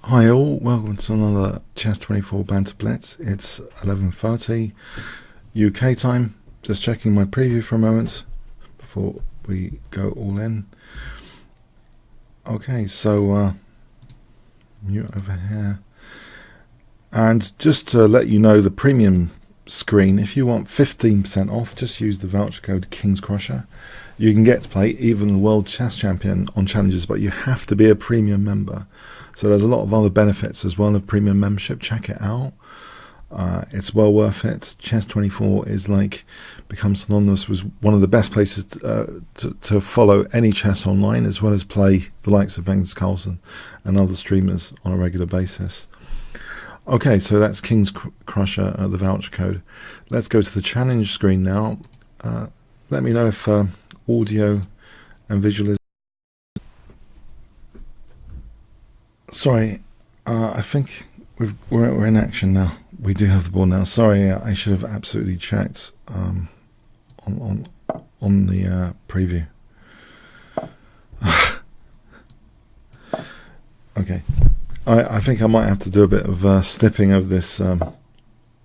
Hi all, welcome to another Chess 24 Banter Blitz. It's 11:30 UK time. Just checking my preview for a moment before we go all in. Okay, so mute over here. And just to let you know, the premium screen, if you want 15% off, just use the voucher code Kingscrusher. You can get to play even the World Chess Champion on challenges, but you have to be a premium member. So there's a lot of other benefits as well of premium membership. Check it out. It's well worth it. Chess24 is become synonymous with one of the best places to follow any chess online, as well as play the likes of Magnus Carlsen and other streamers on a regular basis. Okay, so that's Kingscrusher, the voucher code. Let's go to the challenge screen now. Let me know if audio and visual is... Sorry, I think we're in action now. We do have the board now. Sorry, I should have absolutely checked on the preview. Okay, I think I might have to do a bit of snipping of this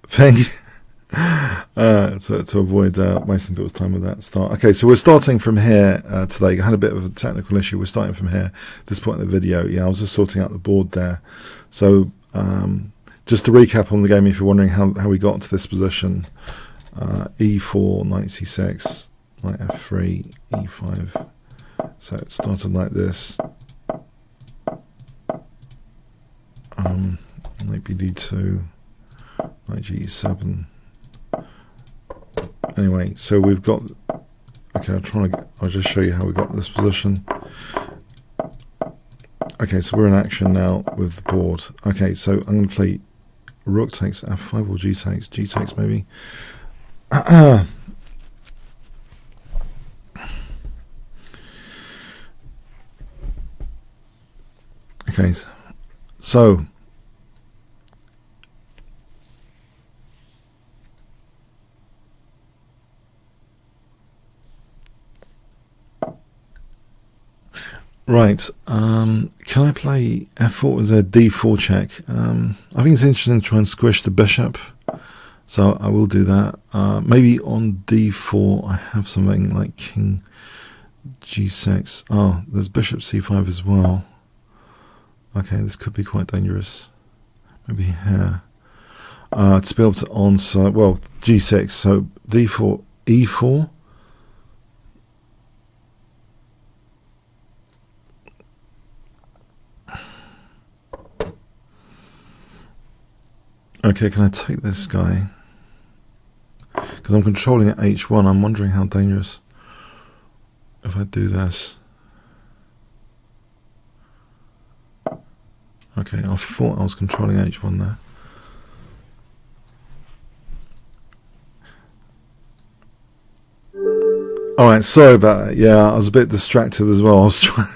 thing to avoid wasting people's time with that start. Okay, so we're starting from here today. I had a bit of a technical issue. We're starting from here. At this point in the video, I was just sorting out the board there. So just to recap on the game, if you're wondering how we got to this position, e4, knight c6, knight f3, e5. So it started like this. Knight bd2, knight g7. Anyway, so we've got... Okay, I'll just show you how we got this position. Okay, so we're in action now with the board. Okay, so I'm going to play rook takes f5 or g takes maybe. Okay, so right, can I play f4 with a d4 check? I think it's interesting to try and squish the bishop, so I will do that. Maybe on d4 I have something like king g6. Oh, there's bishop c5 as well. Okay, this could be quite dangerous. Maybe here. To be able to answer, well, g6, so d4, e4. Okay, can I take this guy? Because I'm controlling at h1, I'm wondering how dangerous if I do this. Okay, I thought I was controlling h1 there. Alright, sorry about that. Yeah, I was a bit distracted as well. I was trying...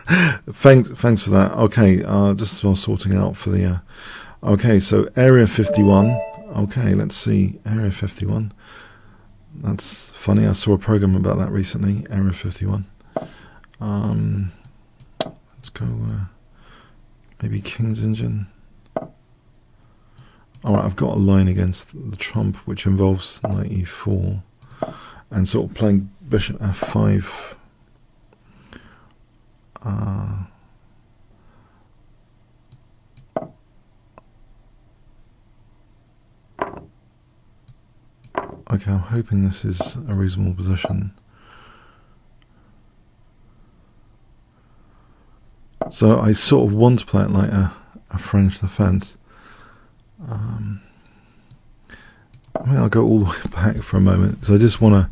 thanks for that. Okay, just while sorting out for the... Okay, so Area 51. Okay, let's see. Area 51. That's funny. I saw a program about that recently. Area 51. Let's go... maybe King's Engine. Alright, I've got a line against the trump, which involves knight e4. And sort of playing bishop f5. Okay, I'm hoping this is a reasonable position. So I sort of want to play it like a French defense. I mean, I'll go all the way back for a moment. So I just want to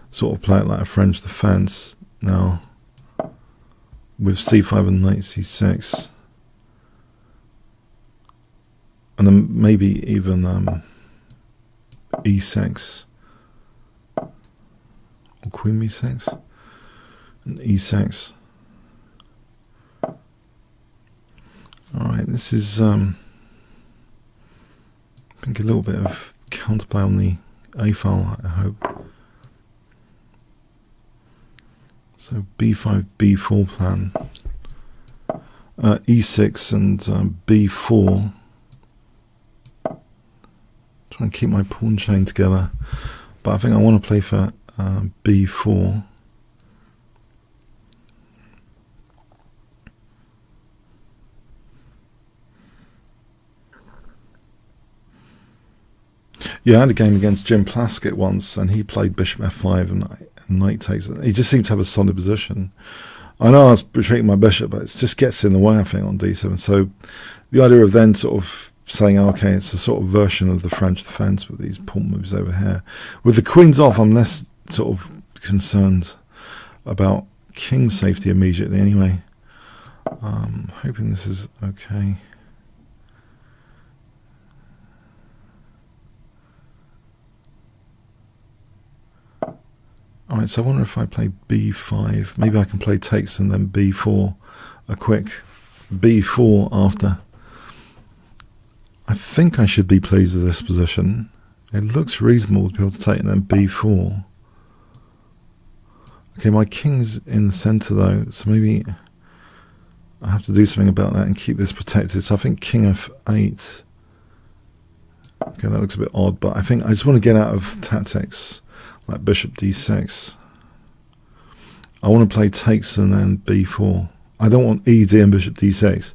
sort of play it like a French defense now, with c5 and knight c6, and then maybe even e6 or queen b6 and e6. All right, this is I think a little bit of counterplay on the A file, I hope. So b5 b4 plan. e6 and b4. Try and keep my pawn chain together, but I think I want to play for b4. Yeah, I had a game against Jim Plaskett once, and he played bishop f5 and knight takes it. He just seemed to have a solid position. I know I was retreating my bishop, but it just gets in the way, I think, on d7. So the idea of then sort of saying, okay, it's a sort of version of the French defence with these pawn moves over here. With the queens off, I'm less sort of concerned about king safety immediately anyway. Hoping this is okay. Alright, so I wonder if I play b5, maybe I can play takes and then b4, a quick b4 after. I think I should be pleased with this position. It looks reasonable to be able to take and then b4. Okay, my king's in the centre though, so maybe I have to do something about that and keep this protected. So I think king f8. Okay, that looks a bit odd, but I think I just want to get out of tactics like bishop d6. I want to play takes and then b4. I don't want ed and bishop d6.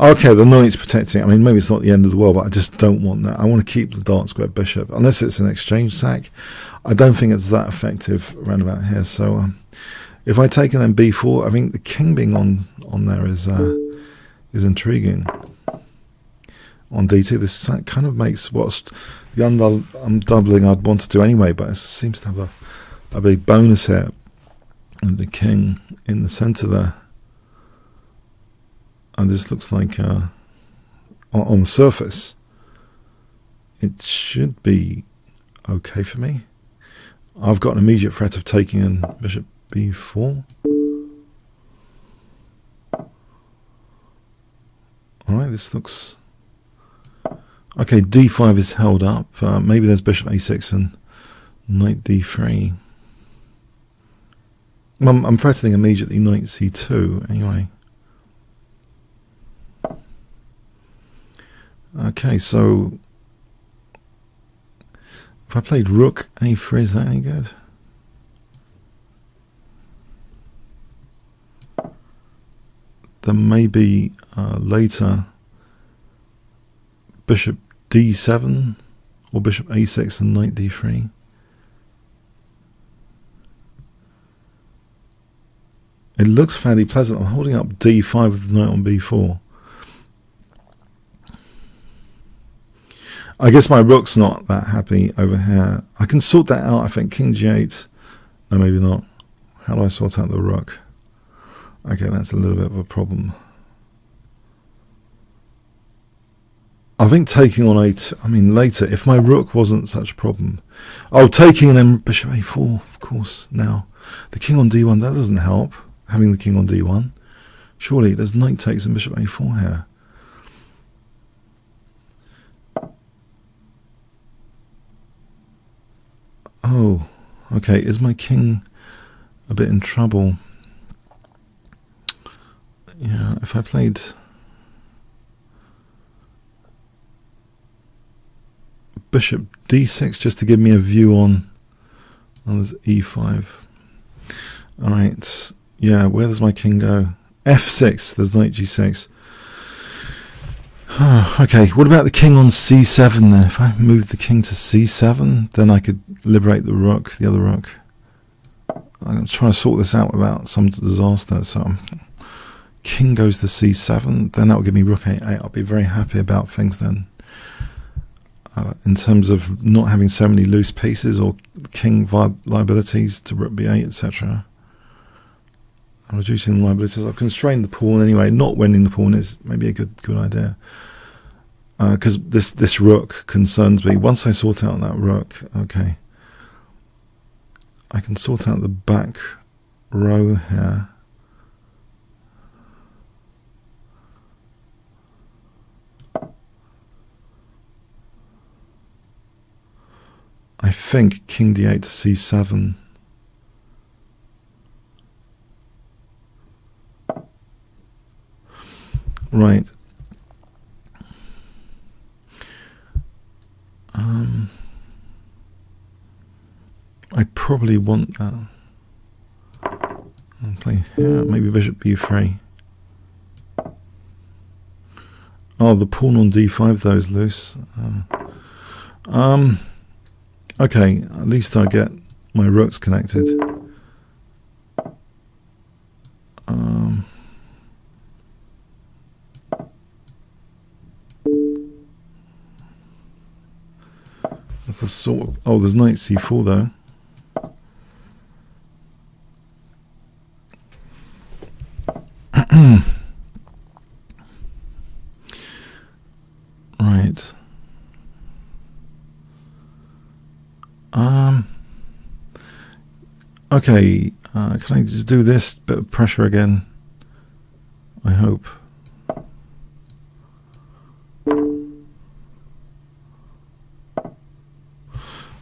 Okay, the knight's protecting. I mean, maybe it's not the end of the world, but I just don't want that. I want to keep the dark square bishop. Unless it's an exchange sack, I don't think it's that effective around about here. So if I take and then b4, I think the king being on there is intriguing. On d2, this kind of makes what's the undoubling I'd want to do anyway, but it seems to have a big bonus here. And the king in the centre there. And this looks like, on the surface, it should be okay for me. I've got an immediate threat of taking in bishop b4. Alright, this looks... Okay, d5 is held up. Maybe there's bishop a6 and knight d3. I'm threatening immediately knight c2 anyway. Okay, so if I played rook a3, is that any good? Then maybe later bishop d7 or bishop a6 and knight d3. It looks fairly pleasant. I'm holding up d5 with the knight on b4. I guess my rook's not that happy over here. I can sort that out, I think. King g8. No, maybe not. How do I sort out the rook? Okay, that's a little bit of a problem. I think taking on I mean, later, if my rook wasn't such a problem. Oh, taking and then bishop a4, of course, now. The king on d1, that doesn't help, having the king on d1. Surely, there's knight takes and bishop a4 here. Oh, okay, is my king a bit in trouble? Yeah, if I played bishop d6 just to give me a view on there's e5. Alright, yeah, where does my king go? f6, there's knight g6. Okay, what about the king on c7 then? If I moved the king to c7, then I could liberate the rook, the other rook. I'm trying to sort this out without some disaster. So king goes to c7, then that will give me rook a8. I'll be very happy about things then. In terms of not having so many loose pieces or king liabilities to rook b8, etc. I'm reducing the liabilities. I've constrained the pawn anyway. Not winning the pawn is maybe a good idea. Because this rook concerns me. Once I sort out that rook, okay, I can sort out the back row here. I think king d8 to c7. Right. I probably want that. I'll play here. Maybe bishop b3. Oh, the pawn on d5 though is loose. Okay, at least I get my rooks connected. That's the sort of, oh, there's knight c4 though. Right. Okay, can I just do this bit of pressure again? I hope.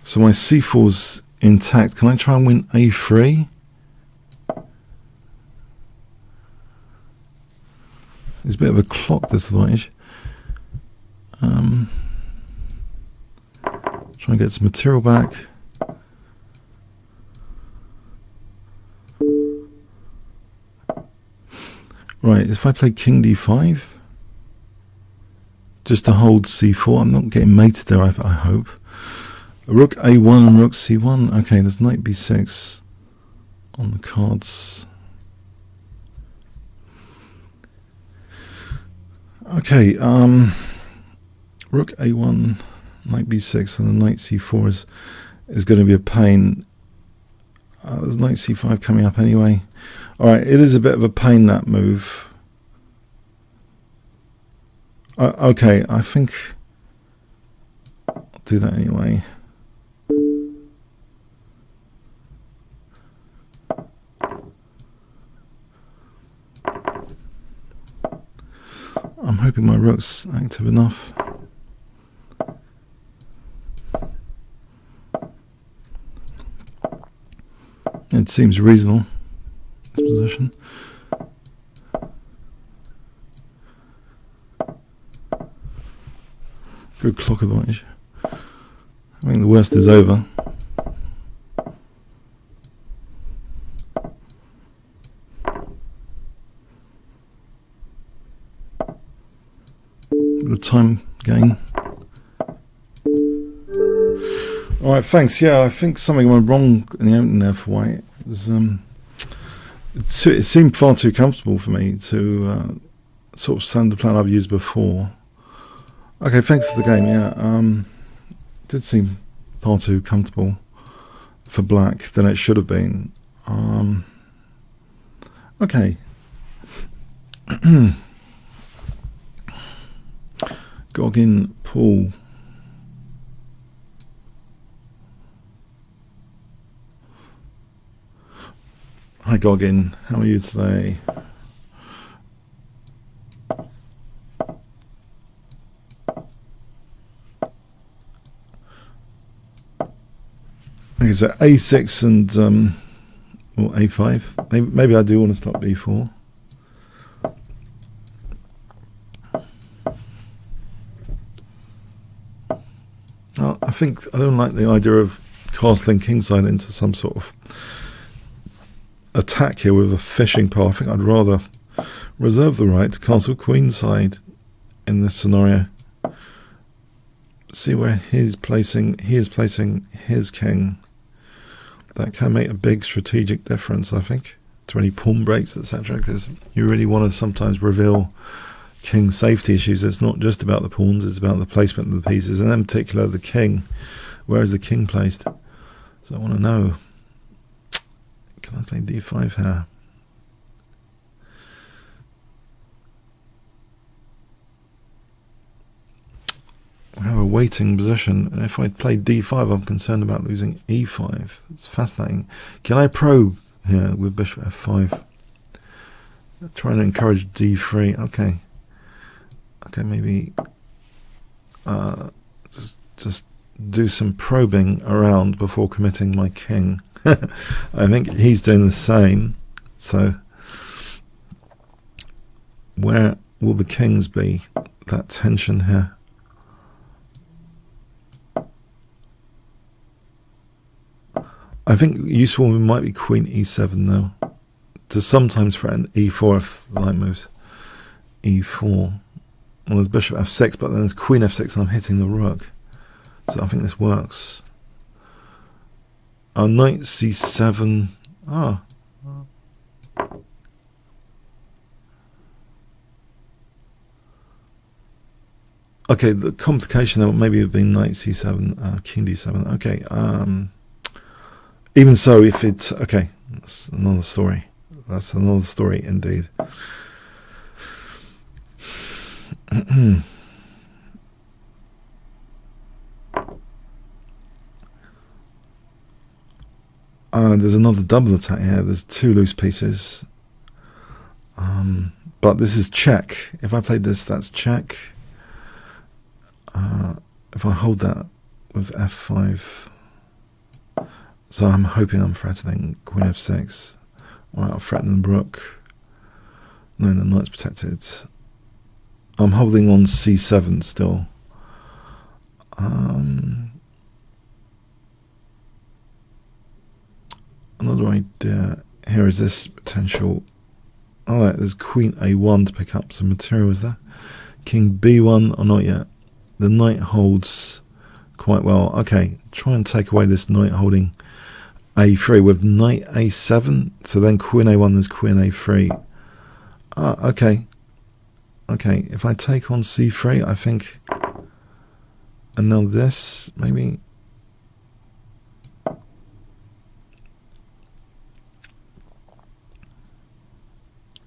So my c4's intact. Can I try and win a3? There's a bit of a clock disadvantage. Try and get some material back. Right, if I play king d5, just to hold c4, I'm not getting mated there, I hope. Rook a1 and rook c1. Okay, there's knight b6 on the cards. Okay, rook a1, knight b6, and then knight c4 is going to be a pain. There's knight c5 coming up anyway. Alright, it is a bit of a pain, that move. Okay, I think I'll do that anyway. I'm hoping my rook's active enough. It seems reasonable, this position. Good clock advantage. I think the worst is over. Bit of time gain. Alright, thanks. Yeah, I think something went wrong in the opening there for white. It was, it seemed far too comfortable for me to sort of stand the plan I've used before. Okay, thanks for the game. Yeah, it did seem far too comfortable for black than it should have been. Okay. Goggin, Paul. Hi Goggin, how are you today? Okay, so a6 and or a5. Maybe I do want to start b4. I don't like the idea of castling kingside into some sort of attack here with a fishing pole. I think I'd rather reserve the right to castle queenside in this scenario. See where he is placing his king. That can make a big strategic difference, I think, to any pawn breaks, etc. Because you really want to sometimes reveal king safety issues. It's not just about the pawns, it's about the placement of the pieces, and in particular the king. Where is the king placed? So I want to know, can I play d5 here? We have a waiting position, and if I play d5 I'm concerned about losing e5. It's fascinating. Can I probe here with bishop f5? Trying to encourage d3. Okay, maybe just do some probing around before committing my king. I think he's doing the same. So where will the kings be? That tension here. I think useful might be queen e7 though, to sometimes threaten e4 if the light moves. E4. Well, there's bishop f6, but then there's queen f6 and I'm hitting the rook. So I think this works. Knight c7. Ah. Okay, the complication there maybe would be knight c7, king d7. Okay. Even so, if it's okay, that's another story. That's another story indeed. There's another double attack here. There's two loose pieces. But this is check. If I played this, that's check. If I hold that with f5, so I'm hoping I'm threatening queen f6. Alright, I'll threaten the rook. No, the knight's protected. I'm holding on c7 still. Another idea here is this potential. Alright, there's queen a1 to pick up some material, is there? King b1, or not yet? The knight holds quite well. Okay, try and take away this knight holding a3 with knight a7. So then queen a1, there's queen a3. Okay. Okay, if I take on c3, I think. And now this, maybe.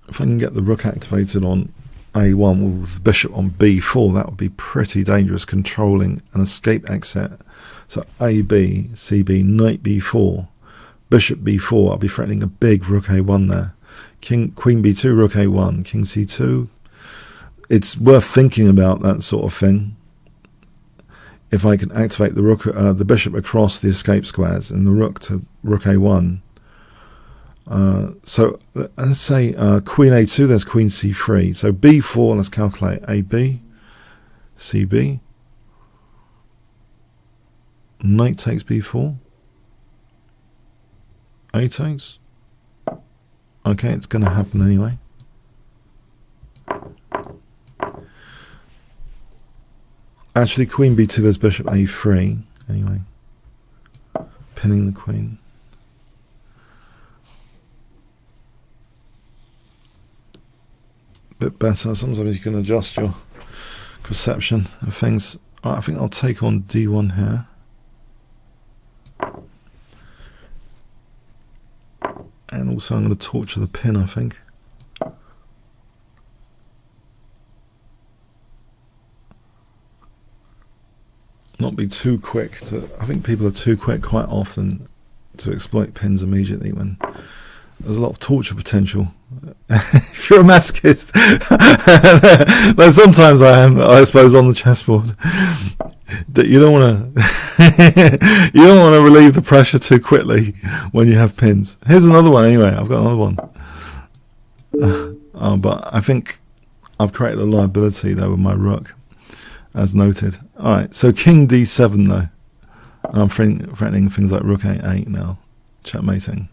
If I can get the rook activated on a1 with the bishop on b4, that would be pretty dangerous, controlling an escape exit. So ab, cb, knight b4, bishop b4, I'll be threatening a big rook a1 there. Queen b2, rook a1, king c2. It's worth thinking about that sort of thing. If I can activate the rook, the bishop across the escape squares and the rook to rook a1. So let's say queen a2, there's queen c3. So b4, let's calculate ab, cb. Knight takes b4. A takes. Okay, it's going to happen anyway. Actually, queen b2, there's bishop a3. Anyway, pinning the queen. Bit better. Sometimes you can adjust your perception of things. Right, I think I'll take on d1 here. And also I'm going to torture the pin, I think. Not be too quick to. I think people are too quick quite often to exploit pins immediately when there's a lot of torture potential. If you're a masochist, though sometimes I am, I suppose, on the chessboard. That you don't want to, you don't want to relieve the pressure too quickly when you have pins. Here's another one. Anyway, I've got another one. But I think I've created a liability though with my rook, as noted. All right, so king d7 though. And I'm threatening things like rook a8 now, checkmating.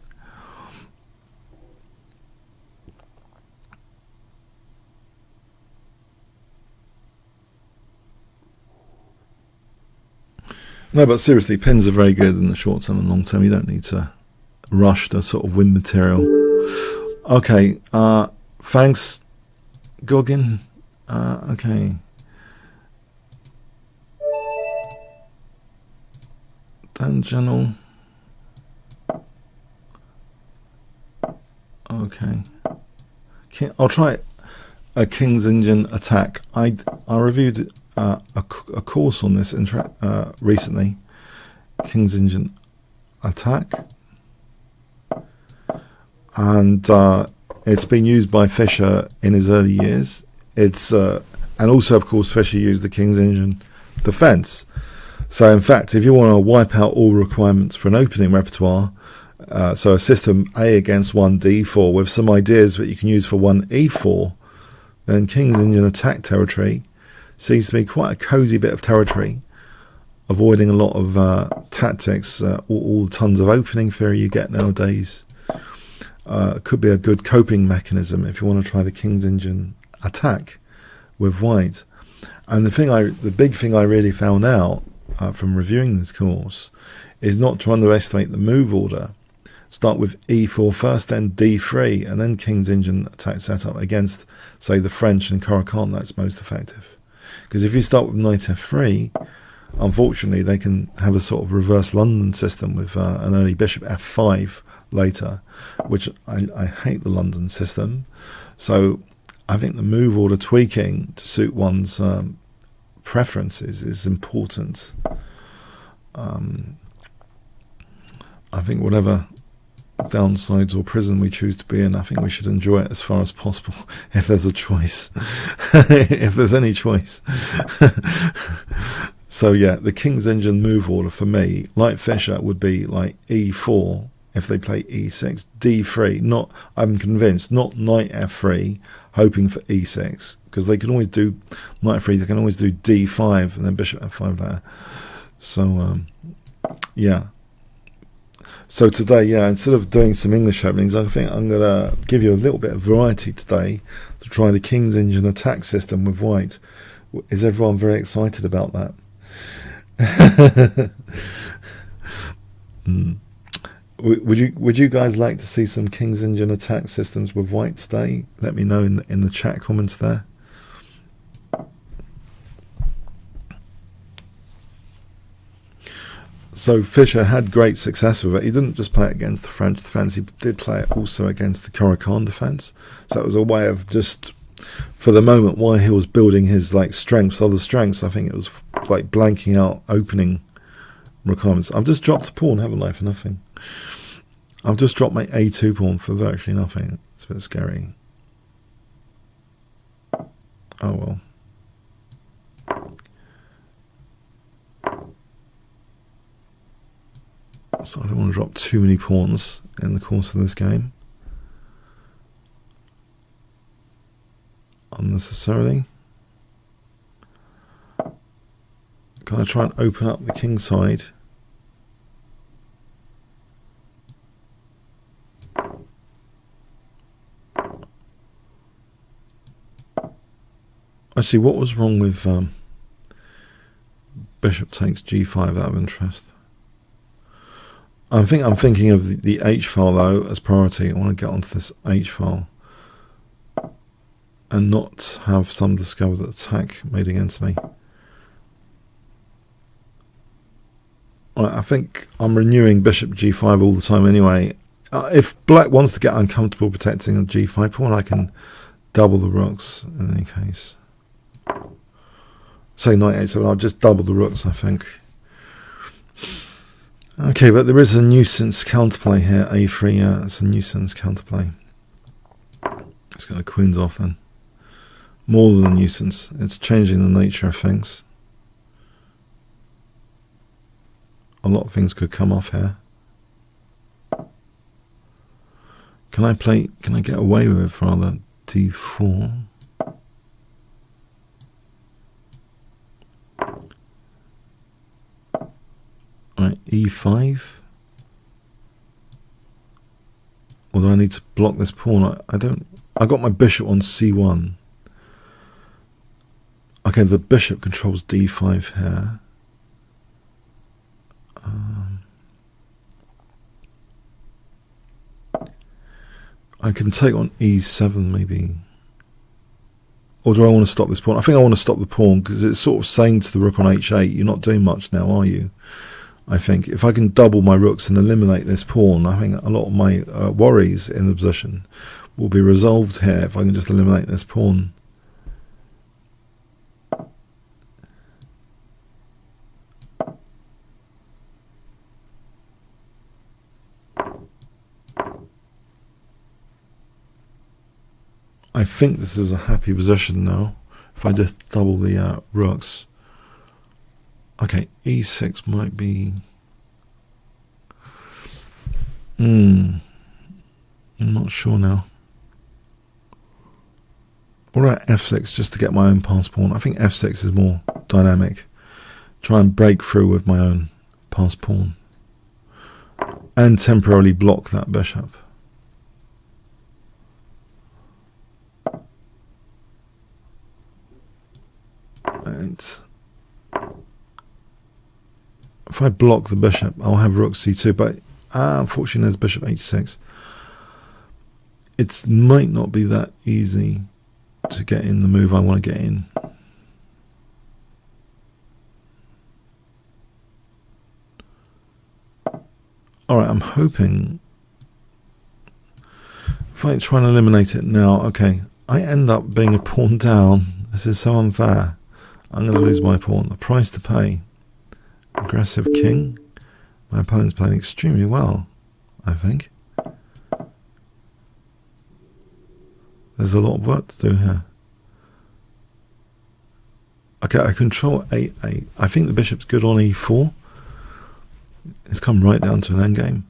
No, but seriously, pins are very good in the short term and long term. You don't need to rush to sort of win material. Okay, thanks, Goggin. Okay. Tangential. Okay. I'll try a King's Engine attack. I reviewed a course on this recently. King's Engine attack, and it's been used by Fischer in his early years. It's and also, of course, Fischer used the King's Engine defense. So, in fact, if you want to wipe out all requirements for an opening repertoire, so a system A against 1 d4 with some ideas that you can use for 1 e4, then King's Indian attack territory seems to be quite a cosy bit of territory, avoiding a lot of tactics, all tons of opening theory you get nowadays. Could be a good coping mechanism if you want to try the King's Indian attack with white. And the big thing I really found out from reviewing this course is not to underestimate the move order. Start with e4 first, then d3, and then King's Indian attack setup against, say, the French and Caracan. That's most effective. Because if you start with knight f3, unfortunately, they can have a sort of reverse London system with an early bishop f5 later, which I hate the London system. So I think the move order tweaking to suit one's preferences is important. I think whatever downsides or prison we choose to be in, I think we should enjoy it as far as possible, if there's a choice. If there's any choice. So yeah, the King's Indian move order for me, like Fischer, would be like e4 if they play e6, d3, I'm convinced, not knight f3, hoping for e6, because they can always do knight f3, they can always do d5 and then bishop f5 there. So yeah. So today, yeah, instead of doing some English openings, I think I'm going to give you a little bit of variety today to try the King's Indian attack system with white. Is everyone very excited about that? Would you guys like to see some King's Indian attack systems with white today? Let me know in the chat comments there. So Fischer had great success with it. He didn't just play it against the French defence, he did play it also against the Caracan defence. So it was a way of just, for the moment, while he was building his strengths, other strengths, I think it was like blanking out opening requirements. I've just dropped a pawn, haven't I, for nothing? I've just dropped my a2 pawn for virtually nothing. It's a bit scary. Oh well. So I don't want to drop too many pawns in the course of this game. Unnecessarily. Can I try and open up the king side? Actually, what was wrong with bishop takes g5 out of interest? I'm thinking of the H file though as priority. I want to get onto this H file and not have some discovered attack made against me. I think I'm renewing bishop g5 all the time anyway. If black wants to get uncomfortable protecting a g5 pawn, I can double the rooks in any case. Say knight h7, I'll just double the rooks, I think. Okay, but there is a nuisance counterplay here, a3, yeah, it's a nuisance counterplay. Let's get the queens off then. More than a nuisance, it's changing the nature of things. A lot of things could come off here. Can I get away with it rather? d4. Right, e5. Or do I need to block this pawn? I got my bishop on c1. Okay, the bishop controls d5 here. I can take on e7 maybe. Or do I want to stop this pawn? I think I want to stop the pawn because it's sort of saying to the rook on h8, you're not doing much now, are you? I think if I can double my rooks and eliminate this pawn, I think a lot of my worries in the position will be resolved here if I can just eliminate this pawn. I think this is a happy position now if I just double the rooks. Okay, e6 might be... I'm not sure now. Or at f6 just to get my own pass pawn. I think f6 is more dynamic. Try and break through with my own pass pawn. And temporarily block that bishop. And if I block the bishop, I'll have rook c2, but unfortunately there's bishop h6. It might not be that easy to get in the move I want to get in. Alright, I'm hoping, if I try and eliminate it now, okay, I end up being a pawn down. This is so unfair. I'm going to lose my pawn. The price to pay. Aggressive king. My opponent's playing extremely well, I think. There's a lot of work to do here. Okay, I control a8. I think the bishop's good on e4. It's come right down to an endgame.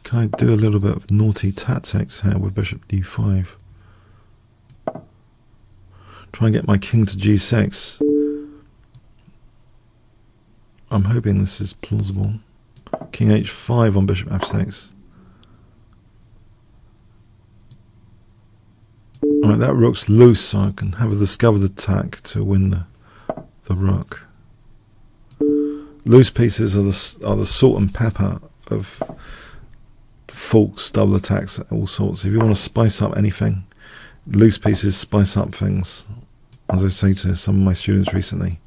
Can I do a little bit of naughty tactics here with bishop d5? Try and get my king to g6. I'm hoping this is plausible. King h5 on bishop f6. Alright, that rook's loose, so I can have a discovered attack to win the rook. Loose pieces are the salt and pepper of forks, double attacks, all sorts. If you want to spice up anything, loose pieces spice up things. As I say to some of my students recently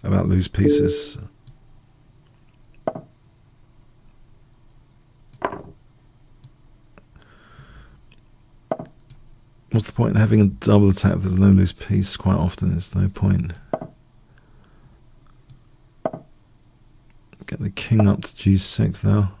about loose pieces. What's the point in having a double attack if there's no loose piece? Quite often there's no point. Get the king up to g6 now.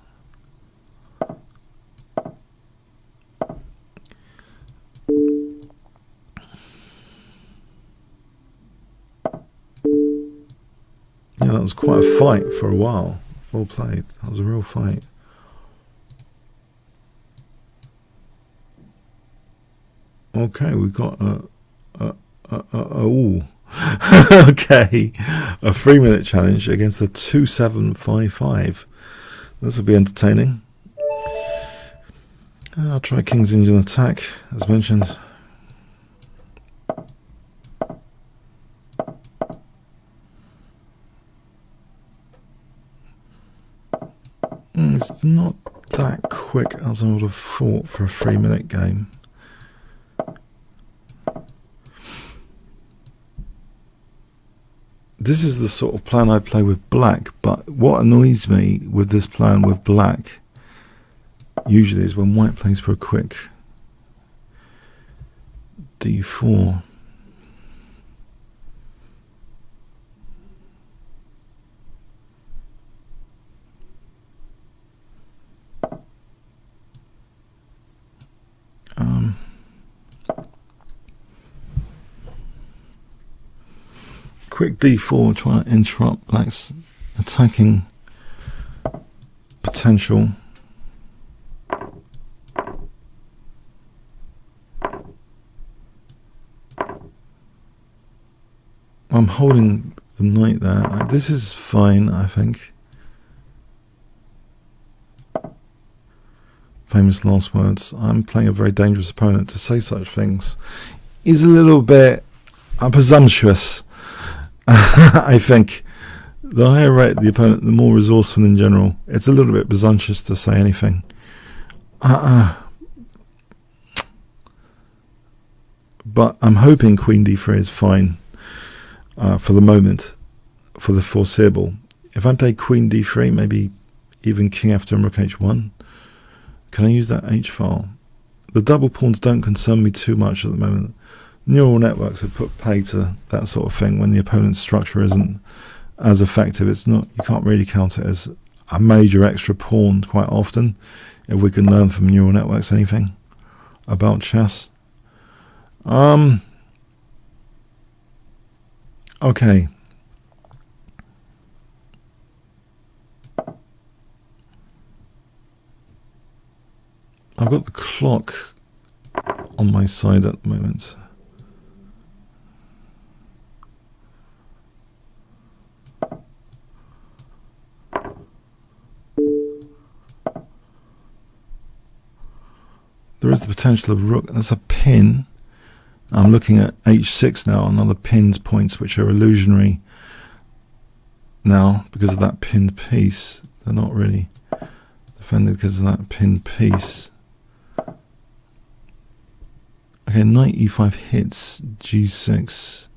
Yeah, that was quite a fight for a while. Well played. That was a real fight. Okay, we've got ooh. Okay, a 3-minute challenge against the 2755. This will be entertaining. I'll try King's Indian attack, as mentioned. It's not that quick as I would have thought for a 3-minute game. This is the sort of plan I play with black, but what annoys me with this plan with black usually is when white plays for a quick d4. Quick d4, trying to interrupt black's attacking potential. I'm holding the knight there. This is fine, I think. Famous last words. I'm playing a very dangerous opponent. To say such things is a little bit presumptuous. I think the higher rate the opponent, the more resourceful in general. It's a little bit presumptuous to say anything. But I'm hoping Queen d3 is fine for the moment, for the foreseeable. If I play Queen d3, maybe even King f2 and Rook h1, can I use that h file? The double pawns don't concern me too much at the moment. Neural networks have put pay to that sort of thing when the opponent's structure isn't as effective. It's not, you can't really count it as a major extra pawn quite often, if we can learn from neural networks anything about chess. Okay. I've got the clock on my side at the moment. There is the potential of rook. That's a pin. I'm looking at h6 now on other pinned points which are illusionary now because of that pinned piece. They're not really defended because of that pinned piece. Okay, knight e5 hits, g6.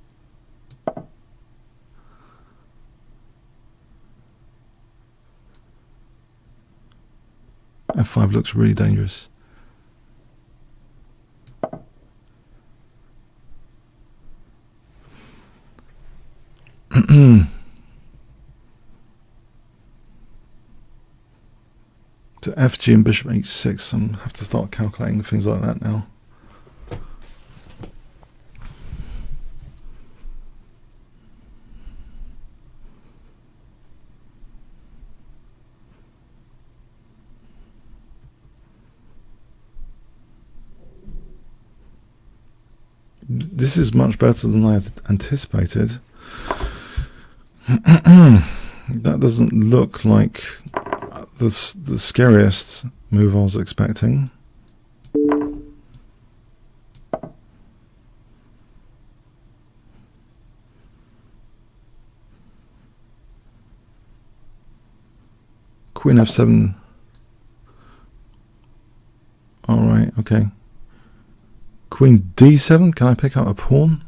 f5 looks really dangerous. To fg and bishop h6, I have to start calculating things like that now. This is much better than I had anticipated. That doesn't look like the scariest move I was expecting. Queen f7. Alright, okay. Queen d7, can I pick up a pawn?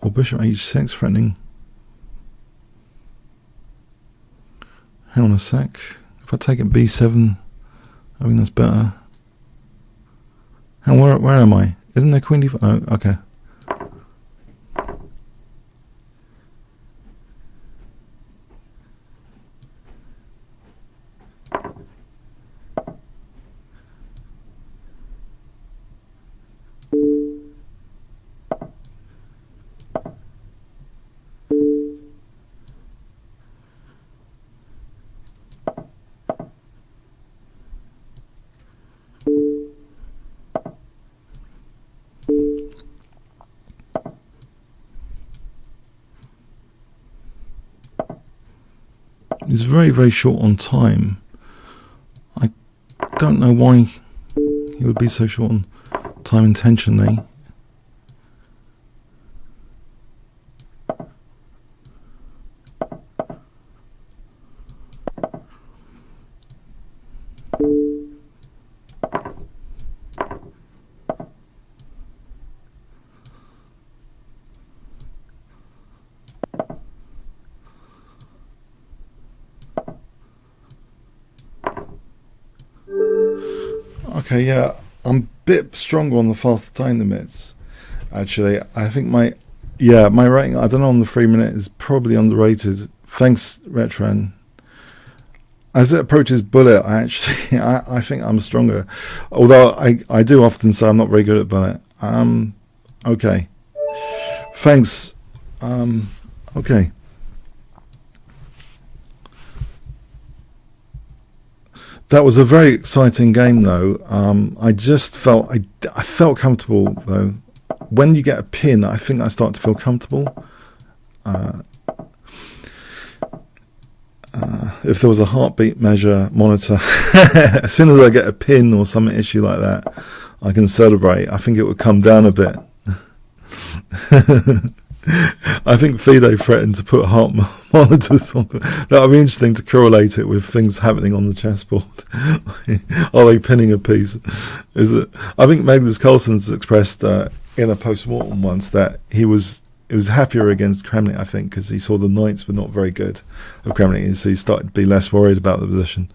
Or bishop h6 threatening? Hang on a sec. If I take it b7, I think that's better. And where am I? Isn't there queen d5? Oh, okay. He's very, very short on time. I don't know why he would be so short on time intentionally. Okay, yeah, I'm a bit stronger on the faster time limits. Actually, I think my rating, I don't know, on the 3 minute is probably underrated. Thanks, Retran. As it approaches bullet, I think I'm stronger. Although I do often say I'm not very good at bullet. Okay. Thanks. Okay. That was a very exciting game, though. I just felt I felt comfortable, though. When you get a pin, I think I start to feel comfortable. If there was a heartbeat measure monitor, as soon as I get a pin or some issue like that, I can celebrate. I think it would come down a bit. I think FIDE threatened to put heart monitors on. That would be interesting to correlate it with things happening on the chessboard. Are they pinning a piece? Is it? I think Magnus Carlsen's expressed in a post-mortem once that he was happier against Kremlin, I think, because he saw the knights were not very good of Kremlin, so he started to be less worried about the position.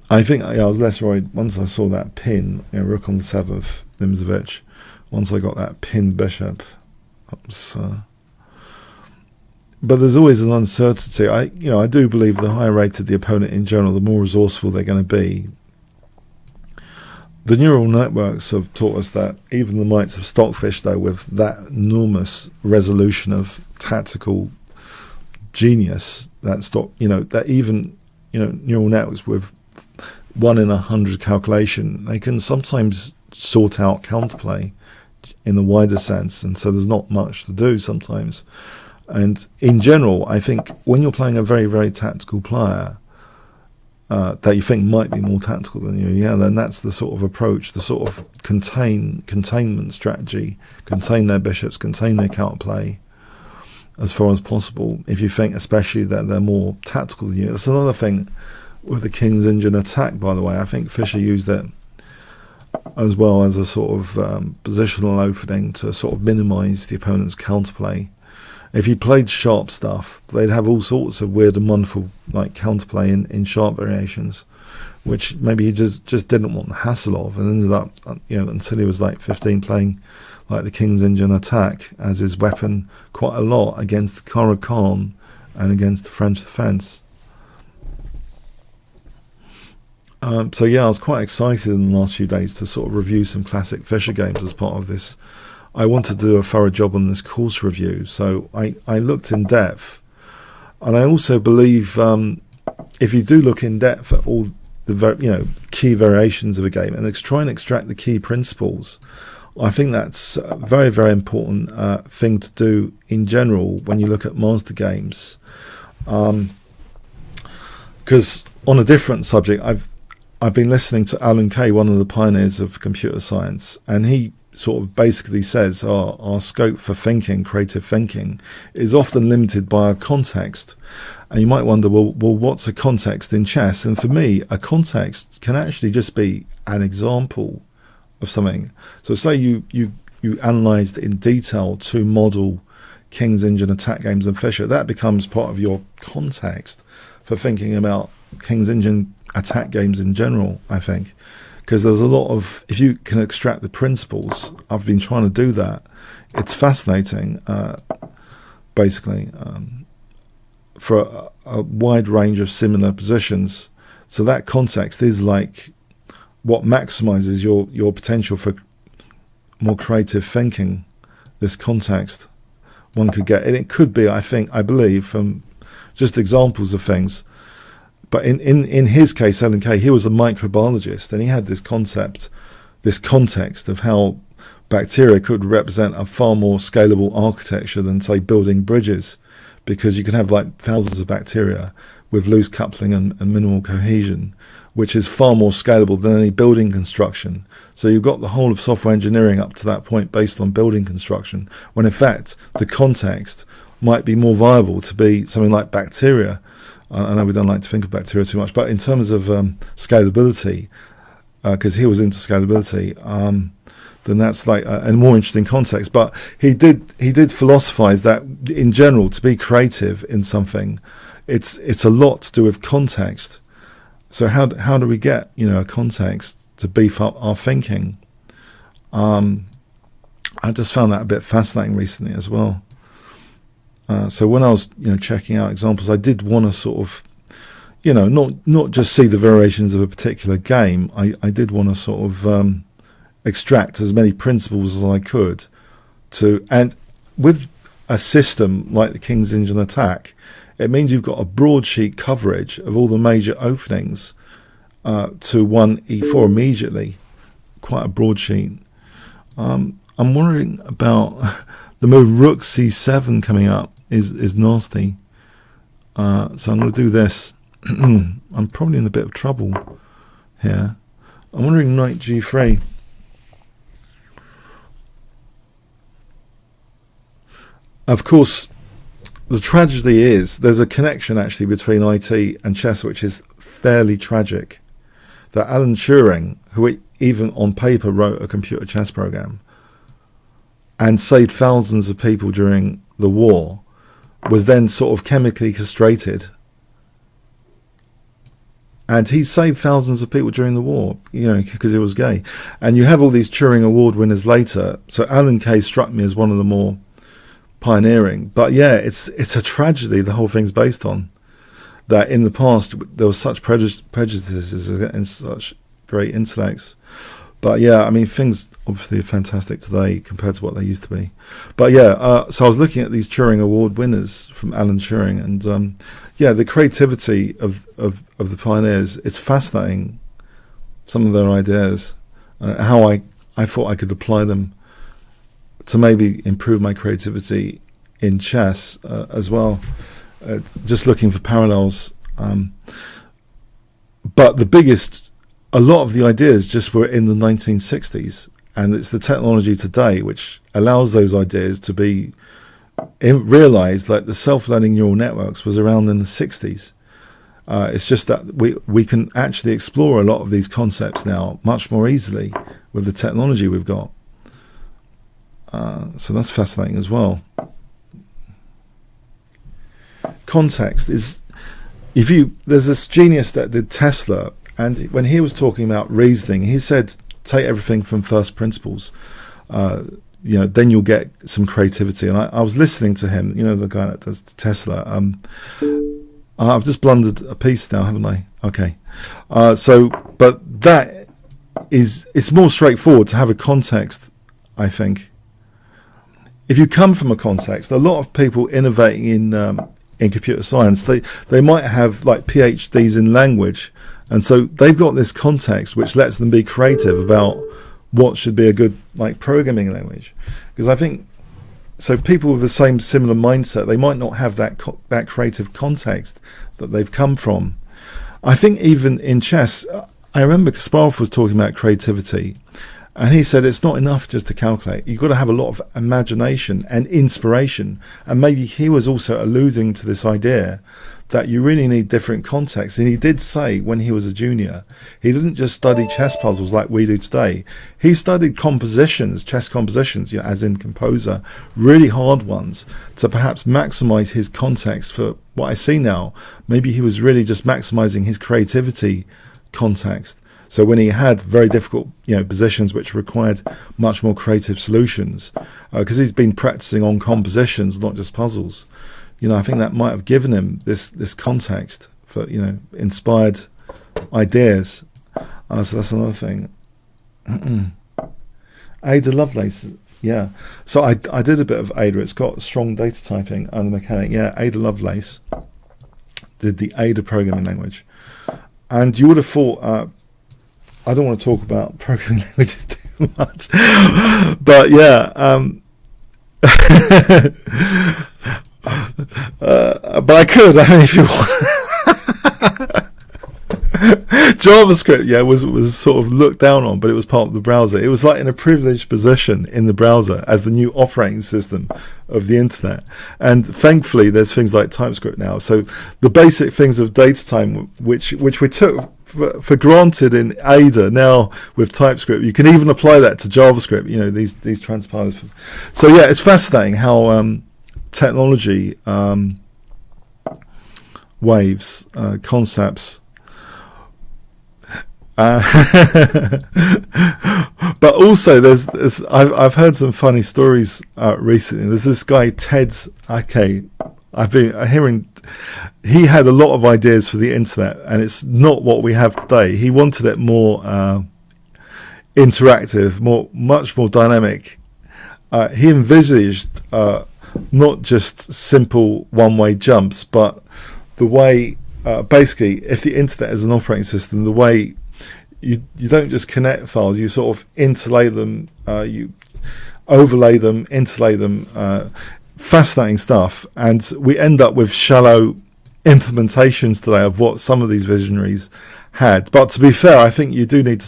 I think I was less worried once I saw that pin, rook on the 7th, Nimzovich. Once I got that pinned bishop, but there's always an uncertainty. I do believe the higher rated the opponent in general, the more resourceful they're going to be. The neural networks have taught us that even the mites of Stockfish, though, with that enormous resolution of tactical genius, that even neural networks with 1 in 100 calculation, they can sometimes sort out counterplay in the wider sense, and so there's not much to do sometimes. And in general, I think when you're playing a very, very tactical player that you think might be more tactical than you, then that's the sort of approach, the sort of containment strategy, contain their bishops, contain their counterplay as far as possible, if you think especially that they're more tactical than you. That's another thing with the King's Engine attack, by the way. I think Fischer used it as well as a sort of positional opening to sort of minimise the opponent's counterplay. If you played sharp stuff, they'd have all sorts of weird and wonderful like counterplay in sharp variations, which maybe he just didn't want the hassle of, and ended up, until he was like 15, playing like the King's Engine attack as his weapon quite a lot against the Caro-Kann and against the French defence. So yeah, I was quite excited in the last few days to sort of review some classic Fischer games as part of this. I wanted to do a thorough job on this course review, so I looked in depth, and I also believe if you do look in depth at all the key variations of a game and try and extract the key principles, I think that's a very, very important thing to do in general when you look at master games. Because on a different subject, I've been listening to Alan Kay, one of the pioneers of computer science, and he sort of basically says our scope for thinking, creative thinking, is often limited by our context. And you might wonder, well, what's a context in chess? And for me, a context can actually just be an example of something. So say you analysed in detail to model King's Engine attack games and Fischer, that becomes part of your context for thinking about King's Engine attack games in general, I think. Because there's a lot of, if you can extract the principles, I've been trying to do that. It's fascinating, basically, for a wide range of similar positions. So that context is like what maximizes your potential for more creative thinking. This context one could get, and it could be, I believe, from just examples of things. But in his case, Alan Kay, he was a microbiologist, and he had this concept, this context of how bacteria could represent a far more scalable architecture than, say, building bridges, because you can have like thousands of bacteria with loose coupling and minimal cohesion, which is far more scalable than any building construction. So you've got the whole of software engineering up to that point based on building construction, when in fact the context might be more viable to be something like bacteria. I know we don't like to think of bacteria too much, but in terms of scalability, because he was into scalability, then that's like a more interesting context. But he did philosophize that in general, to be creative in something, it's a lot to do with context. So how do we get a context to beef up our thinking? I just found that a bit fascinating recently as well. So when I was checking out examples, I did want to sort of not just see the variations of a particular game. I did want to sort of extract as many principles as I could and with a system like the King's Engine attack, it means you've got a broadsheet coverage of all the major openings to 1 e4 immediately. Quite a broadsheet. I'm wondering about the move Rook c7 coming up is nasty. So I'm going to do this. I'm probably in a bit of trouble here. I'm wondering knight g3. Of course, the tragedy is there's a connection actually between IT and chess, which is fairly tragic. That Alan Turing, who even on paper wrote a computer chess program and saved thousands of people during the war, was then sort of chemically castrated. And he saved thousands of people during the war, because he was gay. And you have all these Turing Award winners later. So Alan Kay struck me as one of the more pioneering. But yeah, it's a tragedy the whole thing's based on. That in the past there was such prejudices and such great intellects. But yeah, I mean, things obviously are fantastic today compared to what they used to be. But yeah, so I was looking at these Turing Award winners from Alan Turing, and yeah, the creativity of the pioneers, it's fascinating, some of their ideas, how I thought I could apply them to maybe improve my creativity in chess as well, just looking for parallels. But a lot of the ideas just were in the 1960s, and it's the technology today which allows those ideas to be realized. Like the self-learning neural networks was around in the 60s. It's just that we can actually explore a lot of these concepts now much more easily with the technology we've got. So that's fascinating as well. Context is, there's this genius that did Tesla, and when he was talking about reasoning, he said, take everything from first principles. Then you'll get some creativity. And I was listening to him, the guy that does Tesla. I've just blundered a piece now, haven't I? Okay. But it's more straightforward to have a context, I think. If you come from a context, a lot of people innovating in computer science, they might have like PhDs in language, and so they've got this context which lets them be creative about what should be a good like programming language. Because I think so people with the similar mindset, they might not have that creative context that they've come from. I think even in chess, I remember Kasparov was talking about creativity, and he said it's not enough just to calculate. You've got to have a lot of imagination and inspiration. And maybe he was also alluding to this idea that you really need different contexts. And he did say when he was a junior, he didn't just study chess puzzles like we do today. He studied compositions, chess compositions, as in composer, really hard ones, to perhaps maximize his context for what I see now. Maybe he was really just maximizing his creativity context. So when he had very difficult, positions which required much more creative solutions, because he's been practicing on compositions, not just puzzles. I think that might have given him this context for, inspired ideas. So that's another thing. Ada Lovelace, yeah. So I did a bit of Ada. It's got strong data typing and the mechanic. Yeah, Ada Lovelace did the Ada programming language. And you would have thought... I don't want to talk about programming languages too much, but yeah, but I could. I mean, if you want. JavaScript, was sort of looked down on, but it was part of the browser. It was like in a privileged position in the browser as the new operating system of the internet. And thankfully, there's things like TypeScript now. So the basic things of data time, which we took for granted in Ada, now with TypeScript, you can even apply that to JavaScript. These transpilers. So yeah, it's fascinating how technology waves, concepts. But also I've heard some funny stories recently. There's this guy Ted's Ake. I've been hearing he had a lot of ideas for the internet, and it's not what we have today. He wanted it more interactive, much more dynamic. He envisaged not just simple one-way jumps, but the way basically, if the internet is an operating system, the way you don't just connect files, you sort of interlay them, you overlay them, interlay them, fascinating stuff. And we end up with shallow implementations today of what some of these visionaries had. But to be fair, I think you do need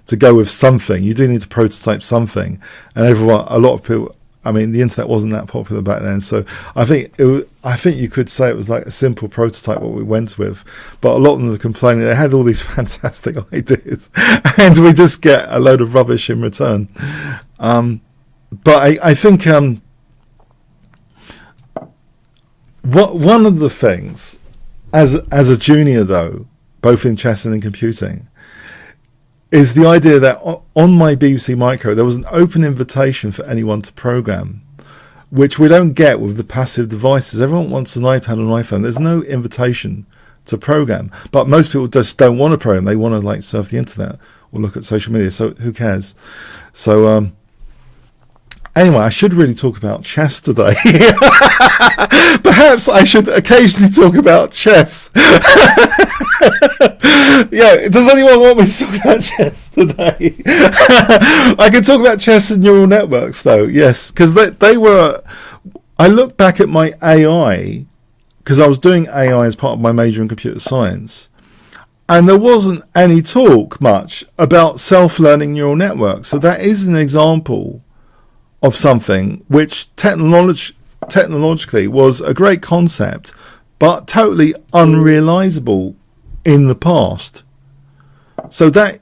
to go with something. You do need to prototype something. And a lot of people, I mean, the internet wasn't that popular back then, so I think you could say it was like a simple prototype what we went with. But a lot of them were complaining they had all these fantastic ideas, and we just get a load of rubbish in return. But I think one of the things as a junior, though, both in chess and in computing, is the idea that on my BBC Micro there was an open invitation for anyone to program, which we don't get with the passive devices. Everyone wants an iPad and an iPhone. There's no invitation to program. But most people just don't want to program. They want to like surf the internet or look at social media. So who cares? So anyway, I should really talk about chess today. Perhaps I should occasionally talk about chess. Yeah, does anyone want me to talk about chess today? I can talk about chess and neural networks, though. Yes, because they were. I look back at my AI, because I was doing AI as part of my major in computer science, and there wasn't any talk much about self-learning neural networks. So that is an example of something which technologically was a great concept, but totally unrealizable in the past. So that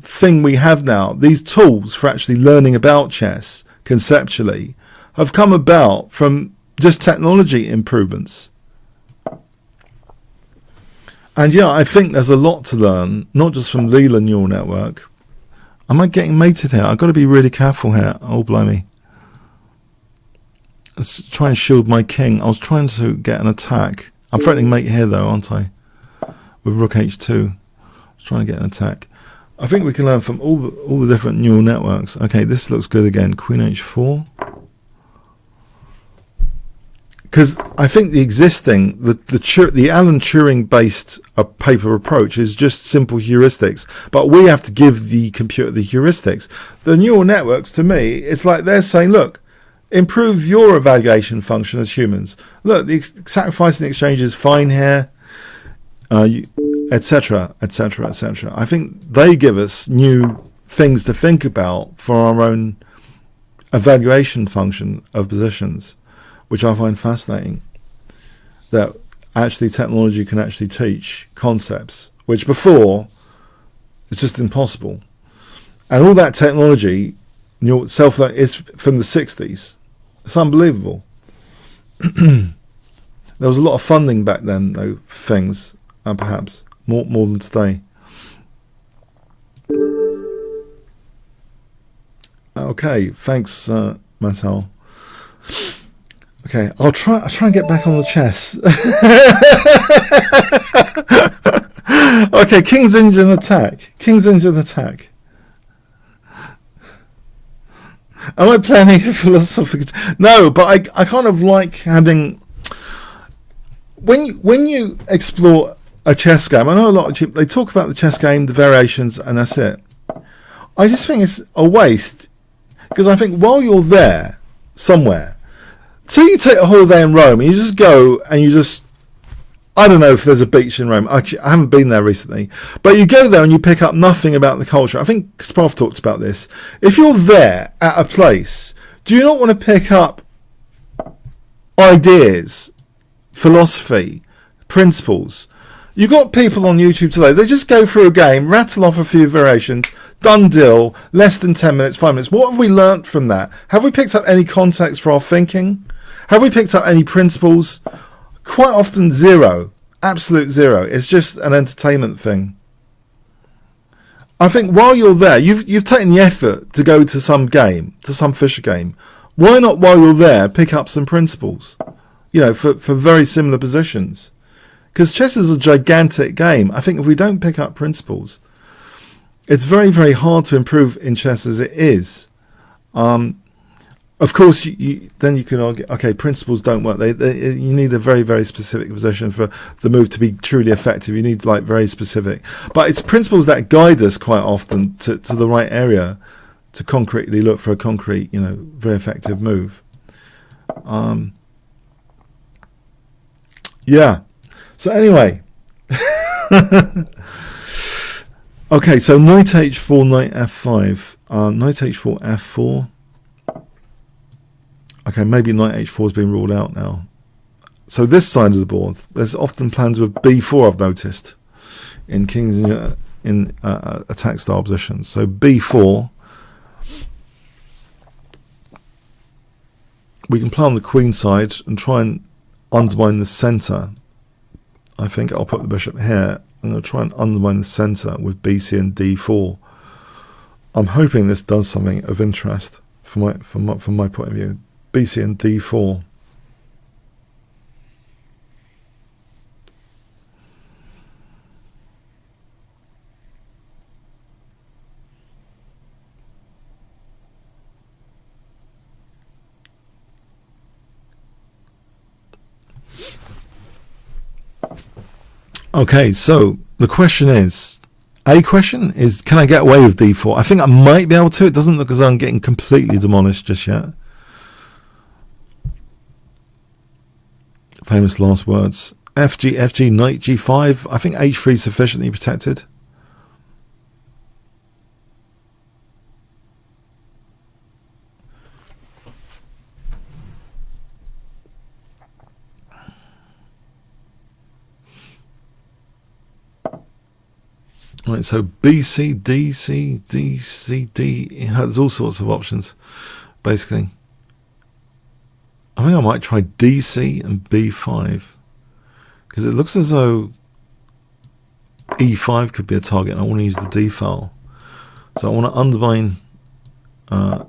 thing we have now, these tools for actually learning about chess conceptually, have come about from just technology improvements. And yeah, I think there's a lot to learn, not just from Leela neural network. Am I getting mated here? I've got to be really careful here. Oh, blimey. Let's try and shield my king. I was trying to get an attack. I'm threatening mate here, though, aren't I? With rook h2. I was trying to get an attack. I think we can learn from all the different neural networks. Okay, this looks good again. Queen h4. Because I think the existing, the Alan Turing-based paper approach is just simple heuristics. But we have to give the computer the heuristics. The neural networks, to me, it's like they're saying, look, improve your evaluation function as humans. Look, the sacrifice and exchange is fine here, etc., etc., etc. I think they give us new things to think about for our own evaluation function of positions, which I find fascinating, that actually technology can actually teach concepts, which before, it's just impossible. And all that technology, self-learning, is from the 60s. It's unbelievable. There was a lot of funding back then, though, for things, and perhaps more than today. Okay, thanks, Matal. Okay, I'll try and get back on the chess. Okay, King's Engine attack. King's Engine attack. Am I planning a philosophical? No, but I kind of like having. When you explore a chess game, I know a lot of people, they talk about the chess game, the variations, and that's it. I just think it's a waste, because I think while you're there somewhere. So you take a holiday in Rome and you just go and you just, I don't know if there's a beach in Rome. Actually, I haven't been there recently. But you go there and you pick up nothing about the culture. I think Sprov talked about this. If you're there at a place, do you not want to pick up ideas, philosophy, principles? You've got people on YouTube today, they just go through a game, rattle off a few variations, done deal, less than 10 minutes, 5 minutes. What have we learnt from that? Have we picked up any context for our thinking? Have we picked up any principles? Quite often zero. Absolute zero. It's just an entertainment thing. I think while you're there, you've taken the effort to go to some game, to some Fisher game. Why not, while you're there, pick up some principles? You know, for very similar positions. Because chess is a gigantic game. I think if we don't pick up principles, it's very, very hard to improve in chess as it is. Of course, then you can argue, okay, principles don't work. You need a very, very specific position for the move to be truly effective. You need like very specific. But it's principles that guide us quite often to the right area to concretely look for a concrete, very effective move. Yeah. So anyway. Okay, so knight h4, knight f5. Knight h4, f4. Okay, maybe knight h4 has been ruled out now. So this side of the board, there's often plans with b4, I've noticed, in kings in attack style positions. So b4. We can play on the queen side and try and undermine the centre. I think I'll put the bishop here. I'm going to try and undermine the centre with bc and d4. I'm hoping this does something of interest from my point of view. bc and d4. Okay, so the question is, can I get away with d4? I think I might be able to. It doesn't look as though I'm getting completely demolished just yet. Famous last words. FG, knight g5. I think h3 is sufficiently protected. Right, so BC, DC, DC, D. There's all sorts of options, basically. I think I might try DC and B5, because it looks as though E5 could be a target, and I want to use the D file. So I want to undermine okay,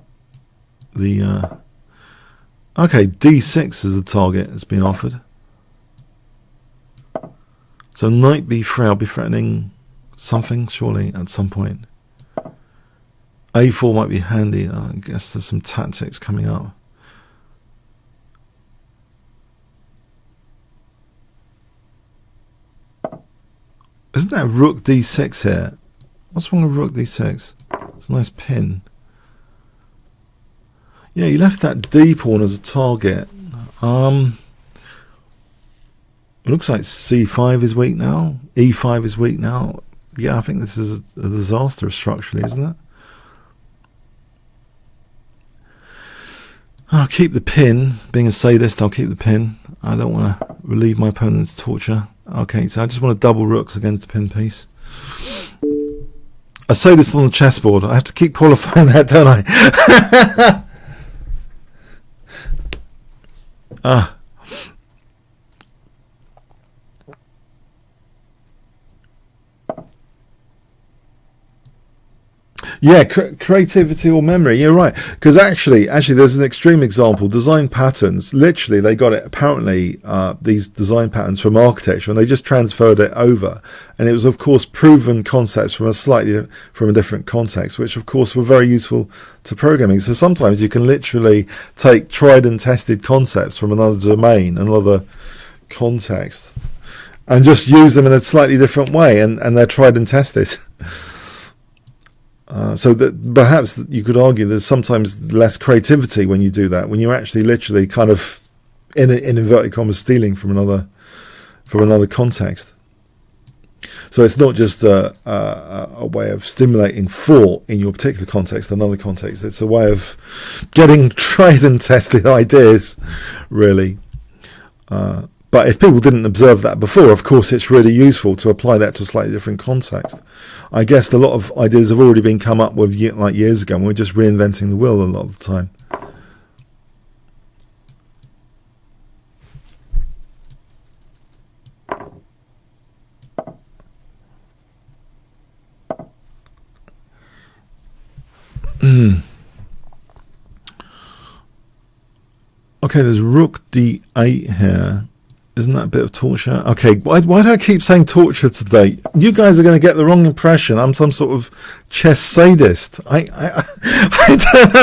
D6 is the target that's been offered. So knight B3, I'll be threatening something, surely, at some point. A4 might be handy. I guess there's some tactics coming up. Isn't that rook d6 here? What's wrong with rook d6? It's a nice pin. Yeah, you left that d pawn as a target. It looks like c5 is weak now. e5 is weak now. Yeah, I think this is a disaster structurally, isn't it? I'll keep the pin. Being a sadist, I'll keep the pin. I don't want to relieve my opponent's torture. Okay, so I just want to double rooks against the pin piece. I say this on the chessboard. I have to keep qualifying that, don't I? Yeah, creativity or memory. You're right, because actually, there's an extreme example. Design patterns. Literally, they got it. Apparently, these design patterns from architecture, and they just transferred it over. And it was, of course, proven concepts from a different context, which, of course, were very useful to programming. So sometimes you can literally take tried and tested concepts from another domain, another context, and just use them in a slightly different way, and they're tried and tested. So that perhaps you could argue there's sometimes less creativity when you do that, when you're actually literally kind of in inverted commas stealing from another context. So it's not just a way of stimulating thought in your particular context, another context. It's a way of getting tried and tested ideas, really. But if people didn't observe that before, of course, it's really useful to apply that to a slightly different context. I guess a lot of ideas have already been come up with like years ago, and we're just reinventing the wheel a lot of the time. Okay, there's rook d8 here. Isn't that a bit of torture? Okay, why do I keep saying torture today? You guys are going to get the wrong impression. I'm some sort of chess sadist. I don't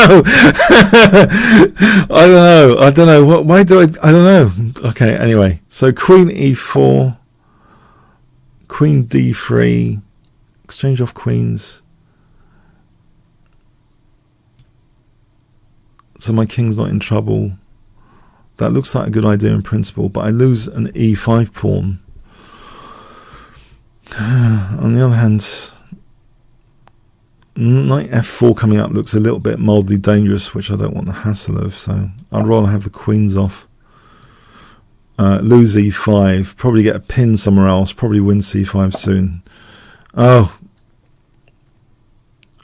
know. I don't know. Why do I don't know. Okay, anyway. So queen e4, queen d3, exchange off queens. So my king's not in trouble. That looks like a good idea in principle, but I lose an e5 pawn. On the other hand, knight f4 coming up looks a little bit mildly dangerous, which I don't want the hassle of, so I'd rather have the queens off. Lose e5, probably get a pin somewhere else, probably win c5 soon. Oh.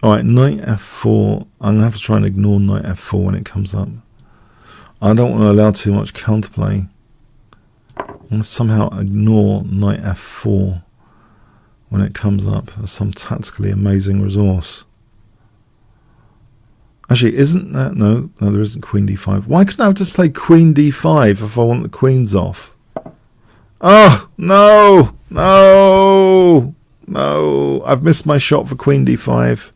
Alright, knight f4. I'm going to have to try and ignore knight f4 when it comes up. I don't want to allow too much counterplay. I'm going to somehow ignore knight f4 when it comes up as some tactically amazing resource. Actually, isn't that... No, there isn't queen d5. Why couldn't I have just played queen d5 if I want the queens off? Oh, no! No! No! I've missed my shot for queen d5.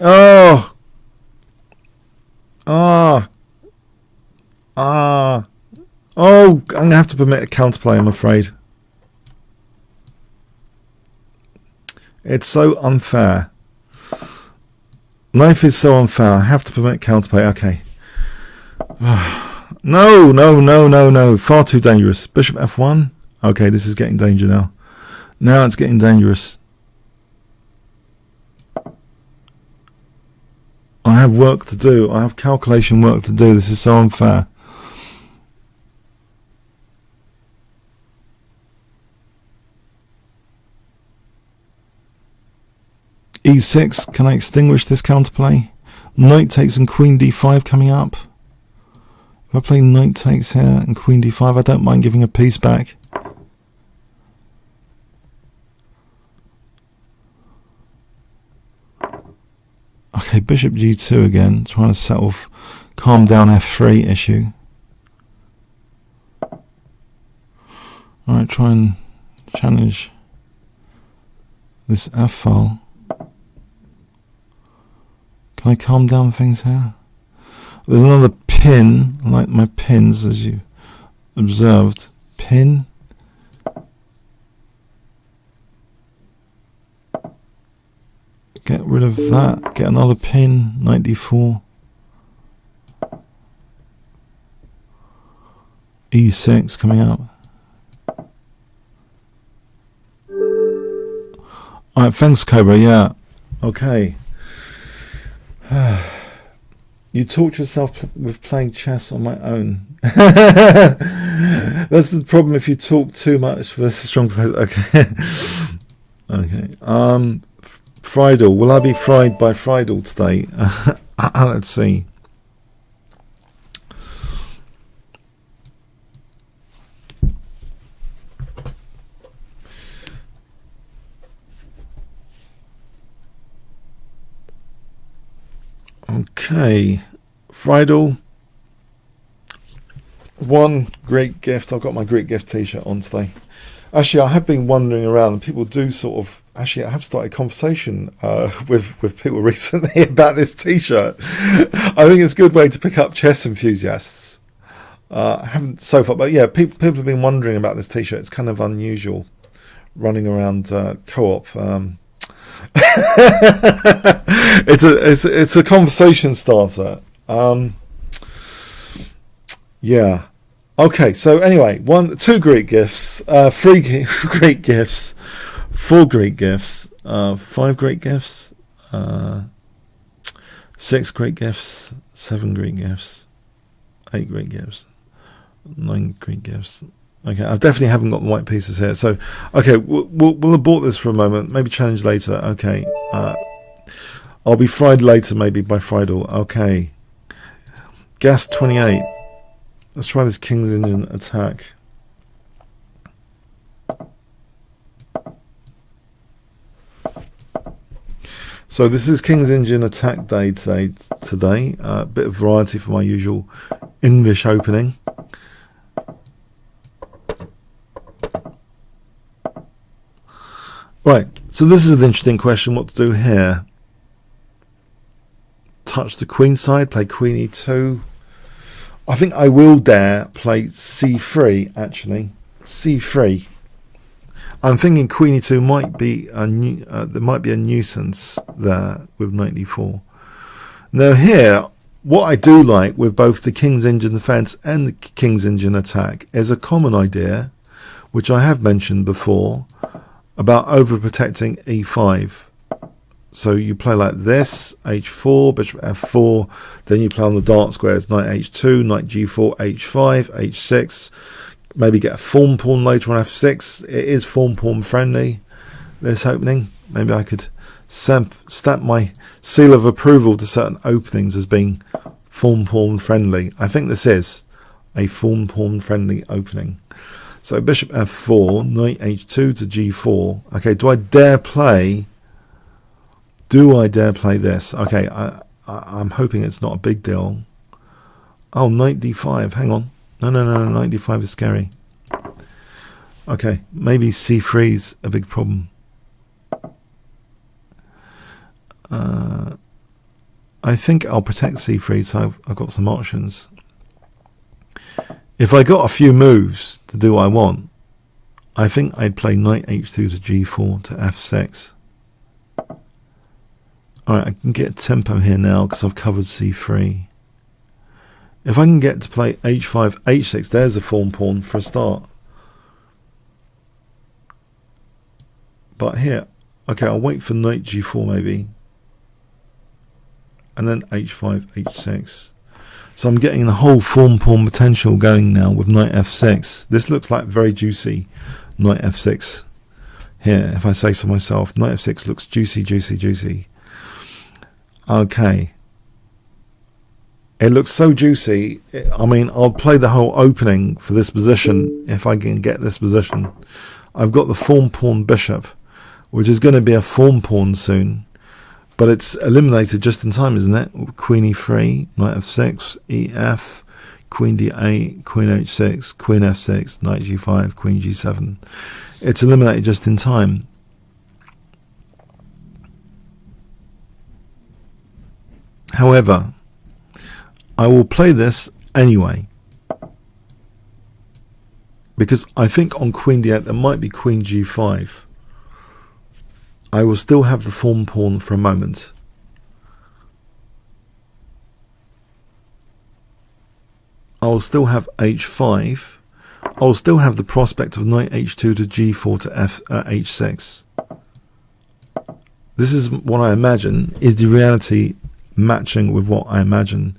Oh! Ah! Oh, I'm going to have to permit a counterplay, I'm afraid. It's so unfair. Life is so unfair. I have to permit counterplay. Okay. No, no, no, no, no. Far too dangerous. Bishop f1. Okay, this is getting danger now. Now it's getting dangerous. I have work to do. I have calculation work to do. This is so unfair. e6. Can I extinguish this counterplay? Knight takes and queen d5 coming up. If I play knight takes here and queen d5, I don't mind giving a piece back. Okay, bishop g2 again, trying to settle, calm down f3 issue. Alright, try and challenge this f file. Can I calm down things here? There's another pin, like my pins as you observed. Pin. Get rid of that. Get another pin. Knight d4. e6 coming up. Alright, thanks Cobra, yeah. Okay. You torture yourself with playing chess on my own. That's the problem if you talk too much versus strong players. Okay. Okay. Friedel. Will I be fried by Friedel today? Let's see. Okay, Friedel. One great gift. I've got my great gift t-shirt on today. Actually, I have been wandering around, and people do sort of. Actually, I have started a conversation with people recently about this t-shirt. I think it's a good way to pick up chess enthusiasts. I haven't so far, but yeah, people have been wondering about this t-shirt. It's kind of unusual, running around co-op. It's a conversation starter. Yeah. Okay. So anyway, 2 Greek gifts, 3 Greek gifts, 4 Greek gifts, 5 Greek gifts, 6 Greek gifts, 7 Greek gifts, 8 Greek gifts, 9 Greek gifts. Okay, I definitely haven't got the white pieces here. So, okay, we'll abort this for a moment. Maybe challenge later. Okay, I'll be fried later, maybe by Friedel. Okay, Gas 28. Let's try this King's Indian attack. So this is King's Indian attack day today. A bit of variety for my usual English opening. Right, so this is an interesting question, what to do here. Touch the queen side, play queen e2. I think I will dare play c3, actually. c3. I'm thinking queen e2 might be there might be a nuisance there with knight d4. Now here, what I do like with both the King's Indian defense and the King's Indian attack is a common idea, which I have mentioned before, about overprotecting e5. So you play like this, h4, bishop f4, then you play on the dark squares, knight h2, knight g4, h5, h6, maybe get a form pawn later on f6. It is form pawn friendly, this opening. Maybe I could stamp my seal of approval to certain openings as being form pawn friendly. I think this is a form pawn friendly opening. So bishop f4, knight h2 to g4. Okay, do I dare play this? Okay, I'm hoping it's not a big deal. Oh, knight d5, hang on. No, knight d5 is scary. Okay, maybe c3 is a big problem. I think I'll protect c3, so I've got some options. If I got a few moves to do what I want, I think I'd play knight h2 to g4 to f6. Alright, I can get tempo here now because I've covered c3. If I can get to play h5, h6, there's a form pawn for a start. But here, okay, I'll wait for knight g4 maybe. And then h5, h6. So I'm getting the whole form pawn potential going now with knight f6. This looks like very juicy knight f6 here, if I say so myself. Knight f6 looks juicy, juicy, juicy. Okay. It looks so juicy. I mean, I'll play the whole opening for this position if I can get this position. I've got the form pawn bishop, which is going to be a form pawn soon. But it's eliminated just in time, isn't it? Queen e3, knight f6, ef, queen d8, queen h6, queen f6, knight g5, queen g7. It's eliminated just in time. However, I will play this anyway, because I think on queen d8 there might be queen g5. I will still have the form pawn for a moment. I will still have h5. I will still have the prospect of knight h2 to g4 to h6. This is what I imagine. Is the reality matching with what I imagine?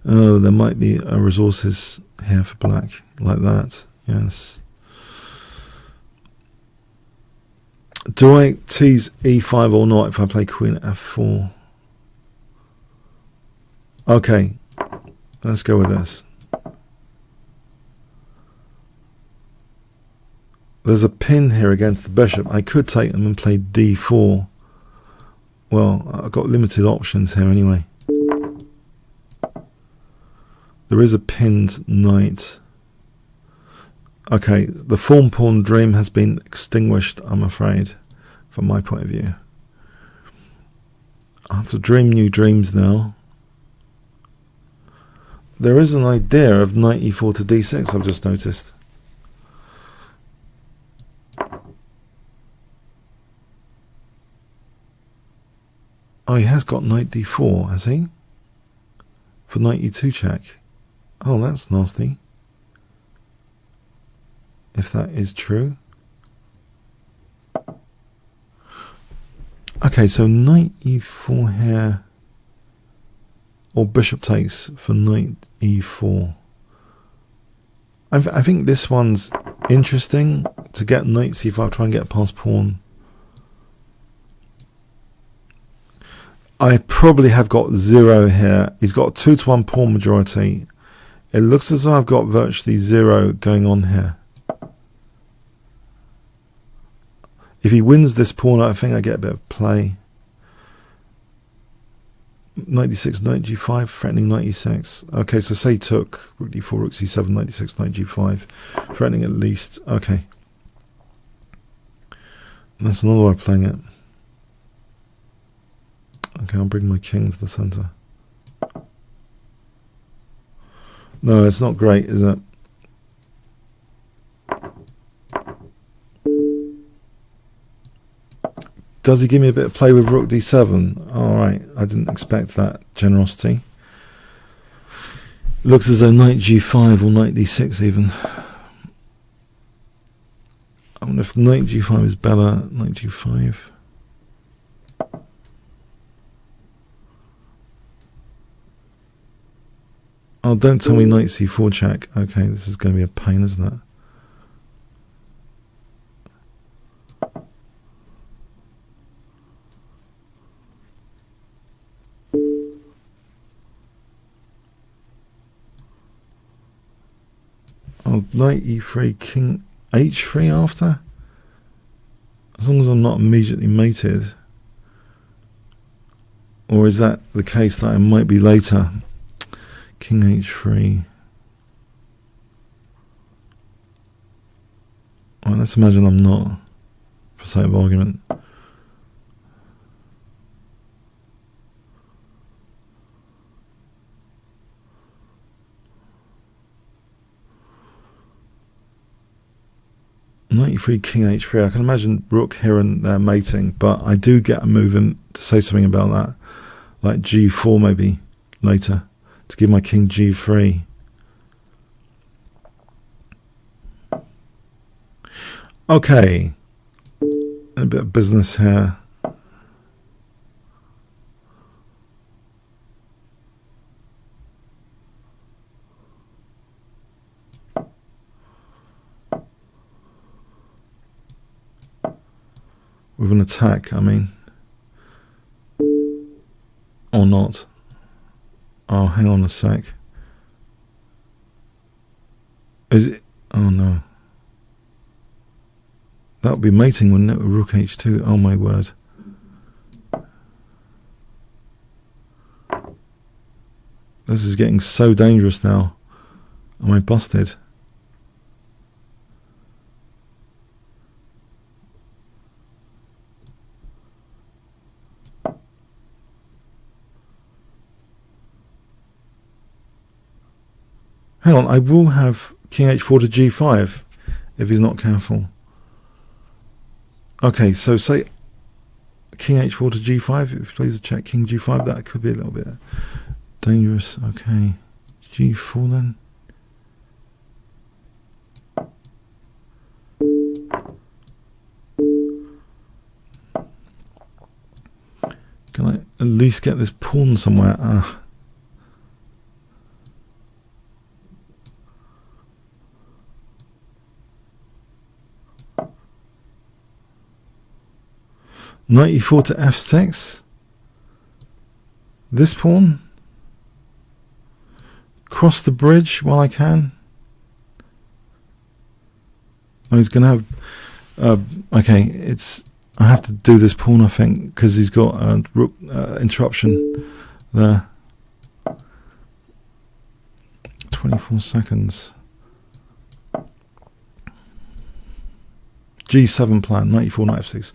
Oh, there might be resources here for black, like that. Yes. Do I tease e5 or not if I play queen f4? Okay, let's go with this. There's a pin here against the bishop. I could take them and play d4. Well, I've got limited options here anyway. There is a pinned knight. Okay, the form pawn dream has been extinguished, I'm afraid, from my point of view. I have to dream new dreams now. There is an idea of knight e4 to d6, I've just noticed. Oh, he has got knight d4, has he? For knight e2 check. Oh, that's nasty. If that is true. Okay, so knight e4 here. Or bishop takes for knight e4. I think this one's interesting. To get knight c5, try and get past pawn. I probably have got 0 here. He's got a 2-to-1 pawn majority. It looks as though I've got virtually 0 going on here. If he wins this pawn, I think I get a bit of play. Knight d6, knight g5, threatening knight e6. Okay, so say took, rook d4, rook c7, knight d6, knight g5. Threatening at least. Okay. That's another way of playing it. Okay, I'll bring my king to the centre. No, it's not great, is it? Does he give me a bit of play with rook d7? Alright, I didn't expect that generosity. Looks as though knight g5 or knight d6 even. I wonder if knight g5 is better. Knight g5. Oh, don't tell me knight c4 check. Okay, this is going to be a pain, isn't it? Oh, knight e3, king h3 after? As long as I'm not immediately mated. Or is that the case that I might be later? King h3. Well, let's imagine I'm not, for sake of argument. 93 king h3. I can imagine rook here and there mating, but I do get a move in to say something about that, like g4 maybe later, to give my king g3. Okay, a bit of business here. With an attack, I mean. Or not. Oh, hang on a sec. Is it? Oh no. That would be mating, wouldn't it? With rook h2. Oh my word. This is getting so dangerous now. Am I busted? Hang on, I will have king h4 to g5 if he's not careful. Okay, so say king h4 to g5, if he plays a check king g5, that could be a little bit dangerous. Okay, g4 then. Can I at least get this pawn somewhere? Ah. Knight e4 to f6. This pawn. Cross the bridge while I can. Oh, he's going to have... okay, it's... I have to do this pawn, I think, because he's got a rook interruption there. 24 seconds. G7 plan, knight e4, knight f6.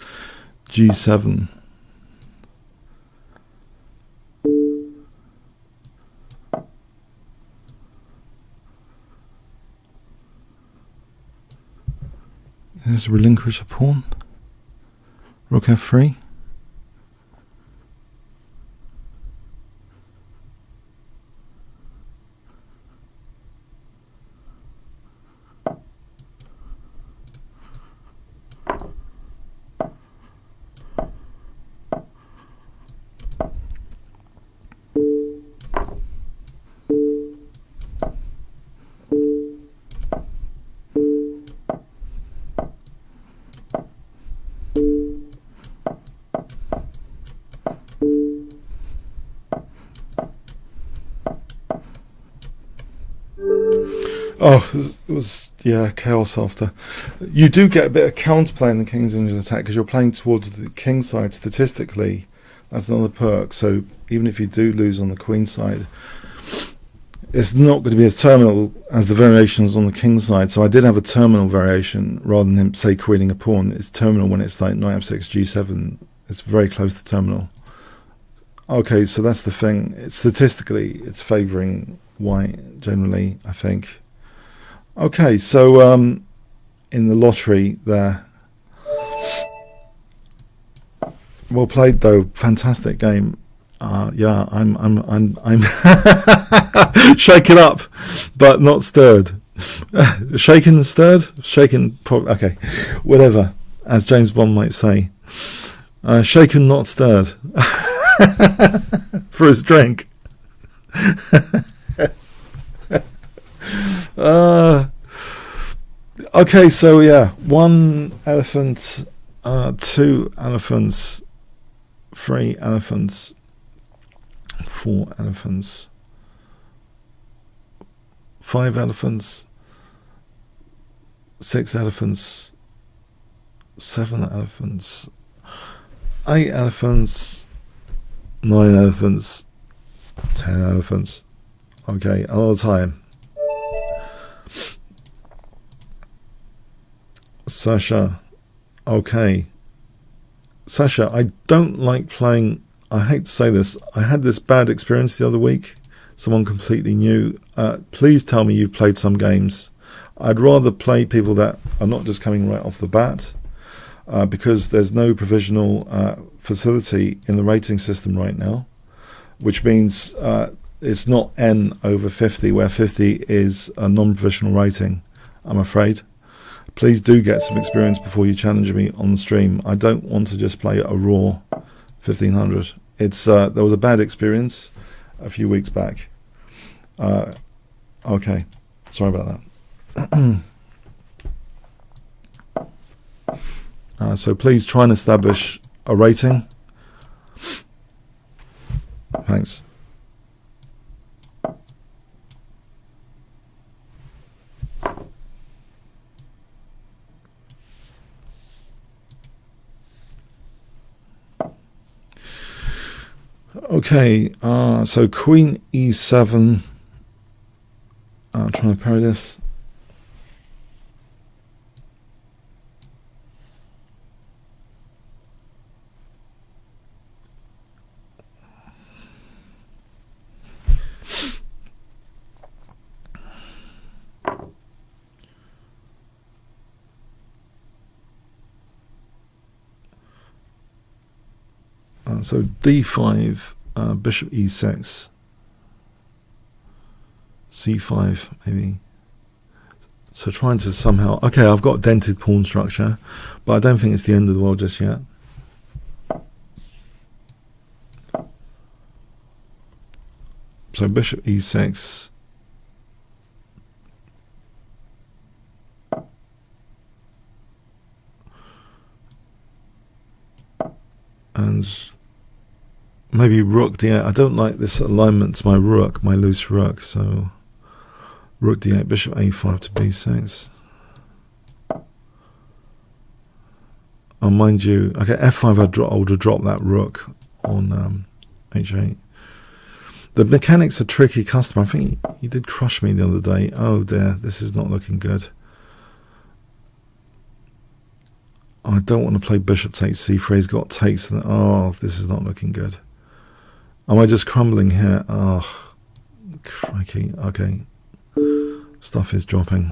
G7. There's relinquish a pawn. Rook f3. Oh, it was, yeah, chaos after. You do get a bit of counterplay in the King's Engine attack because you're playing towards the king side statistically. That's another perk. So even if you do lose on the queen side, it's not going to be as terminal as the variations on the king side. So I did have a terminal variation rather than him, say, queening a pawn. It's terminal when it's like knight f6, g7. It's very close to terminal. Okay, so that's the thing. Statistically, it's favouring white generally, I think. Okay, so in the lottery there. Well played though, fantastic game. Yeah, I'm shaken up, but not stirred. Shaken and stirred? Shaken, okay, whatever, as James Bond might say. Shaken, not stirred. For his drink. Okay, so yeah, 1 elephant, 2 elephants, 3 elephants, 4 elephants, 5 elephants, 6 elephants, 7 elephants, 8 elephants, 9 elephants, 10 elephants. Okay, another time. Sasha, okay. Sasha, I don't like playing, I hate to say this, I had this bad experience the other week, someone completely new. Please tell me you've played some games. I'd rather play people that are not just coming right off the bat, because there's no provisional facility in the rating system right now, which means it's not N over 50, where 50 is a non-provisional rating, I'm afraid. Please do get some experience before you challenge me on the stream. I don't want to just play a raw 1500. It's there was a bad experience a few weeks back. Okay, sorry about that. So please try and establish a rating. Thanks. Okay, so Queen E7. I'm trying to parry this. So D5, Bishop E6, C5 maybe. So trying to somehow, okay, I've got dented pawn structure, but I don't think it's the end of the world just yet. So Bishop E6. And maybe Rook D8. I don't like this alignment to my Rook, my loose Rook. So Rook D8, Bishop A5 to B6. Oh, mind you, okay, F5. I would have dropped that Rook on H8. The mechanics are tricky, customer. I think he did crush me the other day. Oh dear, this is not looking good. I don't want to play Bishop takes C3. He's got takes. Oh, this is not looking good. Am I just crumbling here? Oh, crikey. Okay. Stuff is dropping.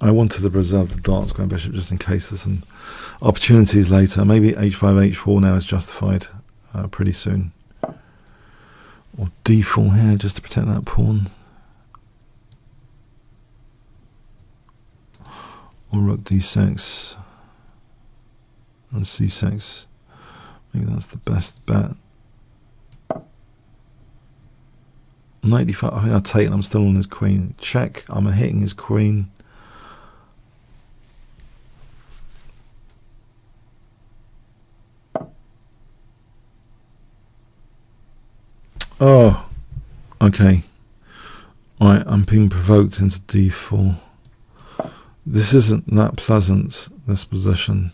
I wanted to preserve the dark square bishop just in case there's some opportunities later. Maybe H5, H4 now is justified pretty soon. Or D4 here just to protect that pawn. Or Rook D6 and C6. Maybe that's the best bet. 95. I think I'll take it. I'm still on his queen. Check. I'm hitting his queen. Oh, okay. Alright, I'm being provoked into D4. This isn't that pleasant, this position.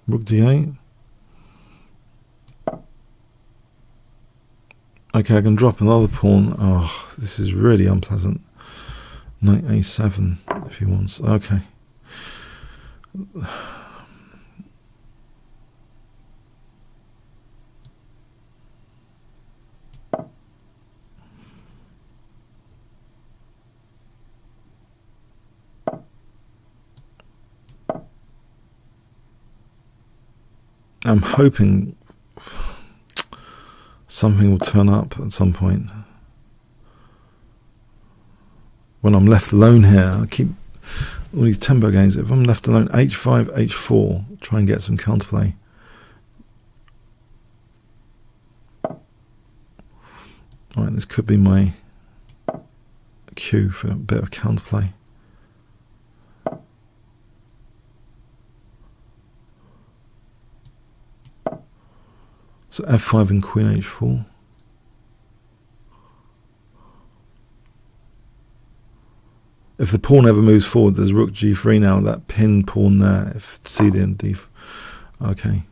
Rook D8. Okay, I can drop another pawn. Oh, this is really unpleasant. Knight A7 if he wants. Okay. I'm hoping something will turn up at some point. When I'm left alone here, I keep all these tempo games. If I'm left alone, H5, H4, try and get some counterplay. Alright, this could be my cue for a bit of counterplay. So F5 and Queen H4. if the pawn ever moves forward, there's rook g3 now, that pinned pawn there, if cd and d. Okay.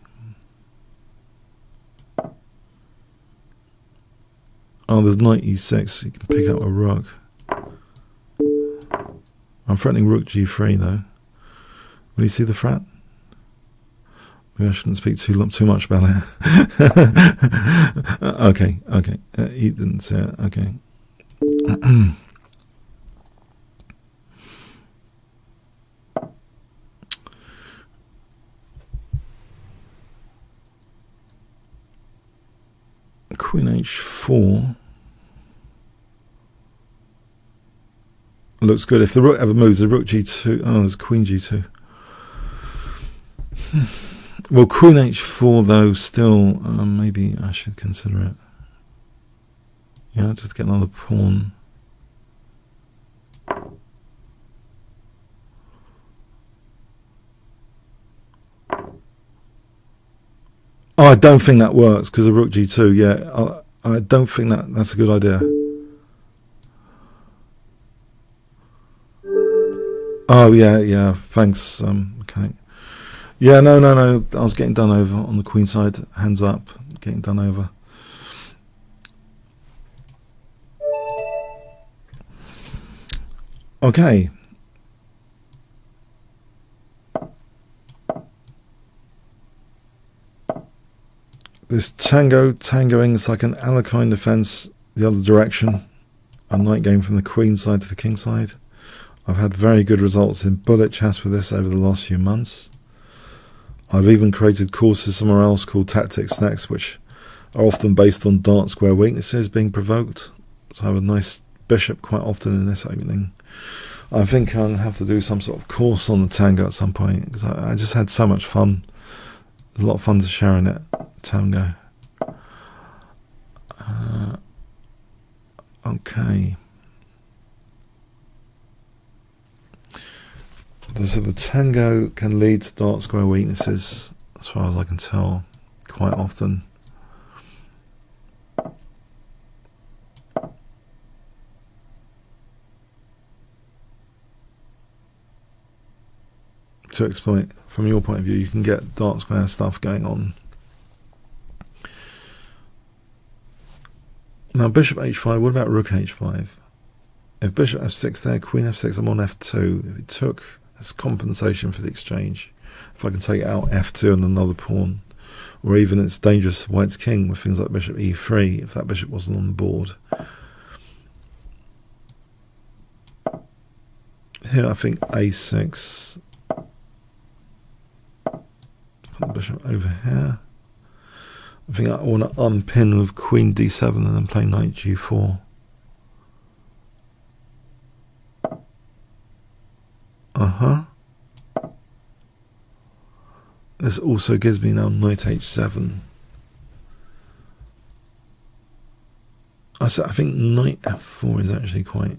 Oh, there's knight e6, you can pick up a rook. I'm threatening rook g3 though. Will you see the threat? Maybe I shouldn't speak too much about it. Okay. He didn't say it. Okay. Queen h4 looks good. If the rook ever moves, the rook g2. Oh, there's queen g2. Well, queen h4 though, still maybe I should consider it. Yeah, just get another pawn. Oh, I don't think that works because of rook g2. Yeah, I don't think that's a good idea. Oh yeah. Thanks, mechanic. Yeah, no. I was getting done over on the queen side. Hands up, getting done over. Okay. This tangoing is like an Alekhine defense the other direction. A knight game from the queen side to the king side. I've had very good results in bullet chess with this over the last few months. I've even created courses somewhere else called Tactics Next, which are often based on dark square weaknesses being provoked. So I have a nice bishop quite often in this opening. I think I'm going to have to do some sort of course on the tango at some point, because I just had so much fun. There's a lot of fun to share in it, tango. Okay. So the tango can lead to dark square weaknesses, as far as I can tell, quite often. To exploit, from your point of view, you can get dark square stuff going on. Now bishop h5, what about rook h5? If bishop f6 there, queen f6, I'm on f2. If it took as compensation for the exchange, if I can take out f2 and another pawn, or even it's dangerous for white's king with things like bishop e3 if that bishop wasn't on the board. Here I think a6, put the bishop over here. I think I want to unpin with queen d7 and then play knight g4. This also gives me now knight h7. I think knight f4 is actually quite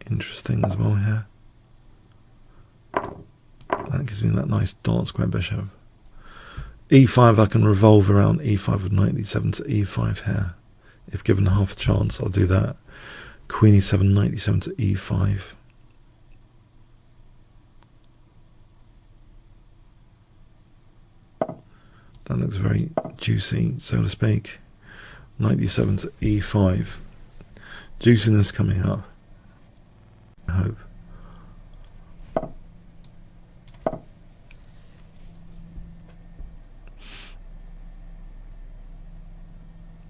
interesting as well here. That gives me that nice dark square bishop. e5 I can revolve around e5 with knight d7 to e5 here. If given half a chance, I'll do that. Queen e7, knight d7 to e5. That looks very juicy, so to speak. Knight d7 to e5. Juiciness coming up, I hope.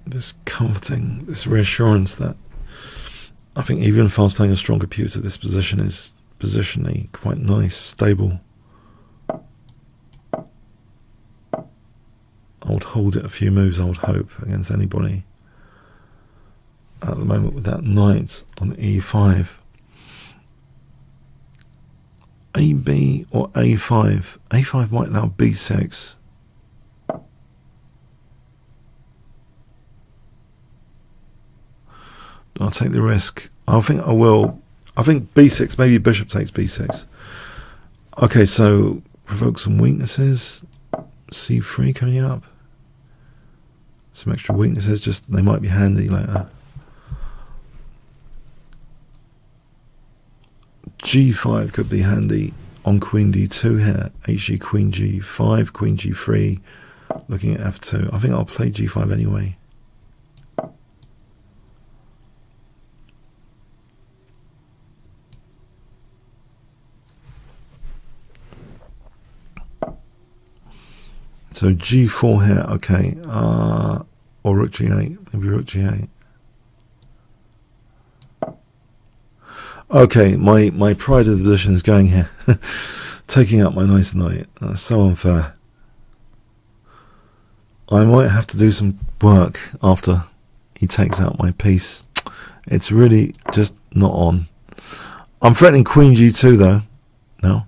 This comforting, this reassurance that I think even if I was playing a strong computer, this position is positionally quite nice, stable. I would hold it a few moves, I would hope, against anybody at the moment with that knight on e5. AB or a5. a5 might allow b6. I'll take the risk. I think I will. I think b6, maybe bishop takes b6. Okay, so provoke some weaknesses. c3 coming up. Some extra weaknesses, just they might be handy later. G5 could be handy on Queen D2 here. HG Queen G5, Queen G3, looking at F2. I think I'll play G5 anyway. So G4 here, okay, or Rook G8, maybe Rook G8. Okay, my pride of the position is going here. Taking out my nice knight. That's so unfair. I might have to do some work after he takes out my piece. It's really just not on. I'm threatening Queen G2 though. No.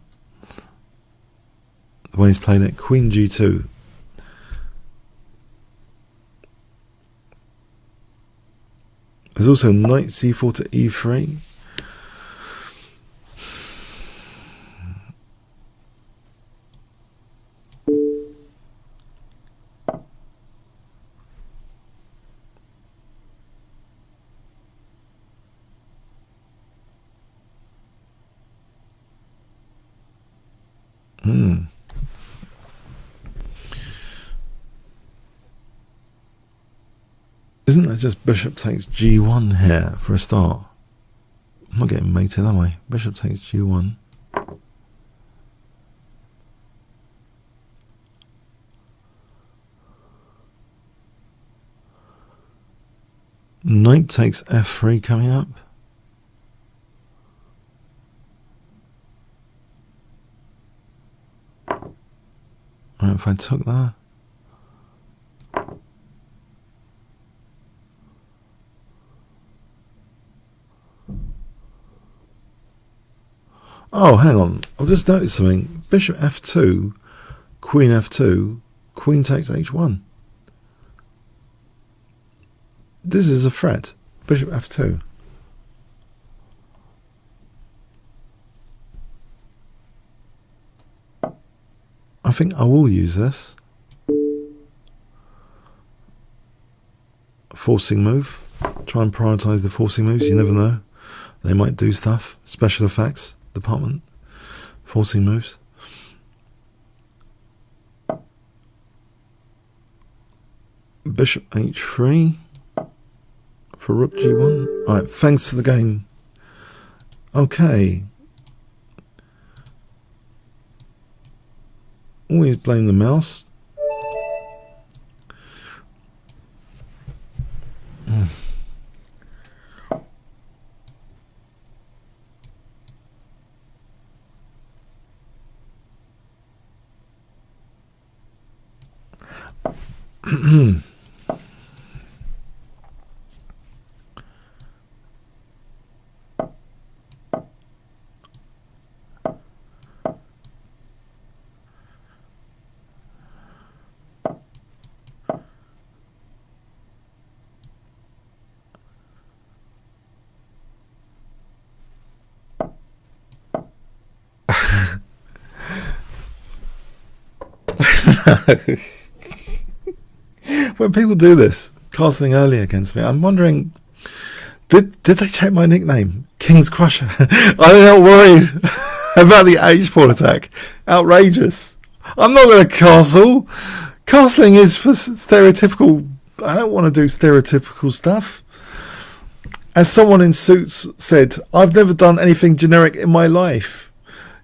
The way he's played it. Queen G2. There's also Knight C4 to E3. Isn't that just bishop takes G1 here for a start? I'm not getting mated, am I? Bishop takes G1. Knight takes F3 coming up. Right, if I took that. Oh, hang on. I've just noticed something. Bishop F2, Queen F2, Queen takes H1. This is a threat. Bishop F2. I think I will use this. Forcing move. Try and prioritize the forcing moves. You never know. They might do stuff. Special effects department. Forcing moves. Bishop H3 for Rook G1. Alright, thanks for the game. Okay. Always blame the mouse. When people do this, casting early against me, I'm wondering, did they check my nickname? Kingscrusher. I'm not worried about the H-pawn attack. Outrageous. I'm not going to castle. Castling is for stereotypical. I don't want to do stereotypical stuff. As someone in Suits said, I've never done anything generic in my life.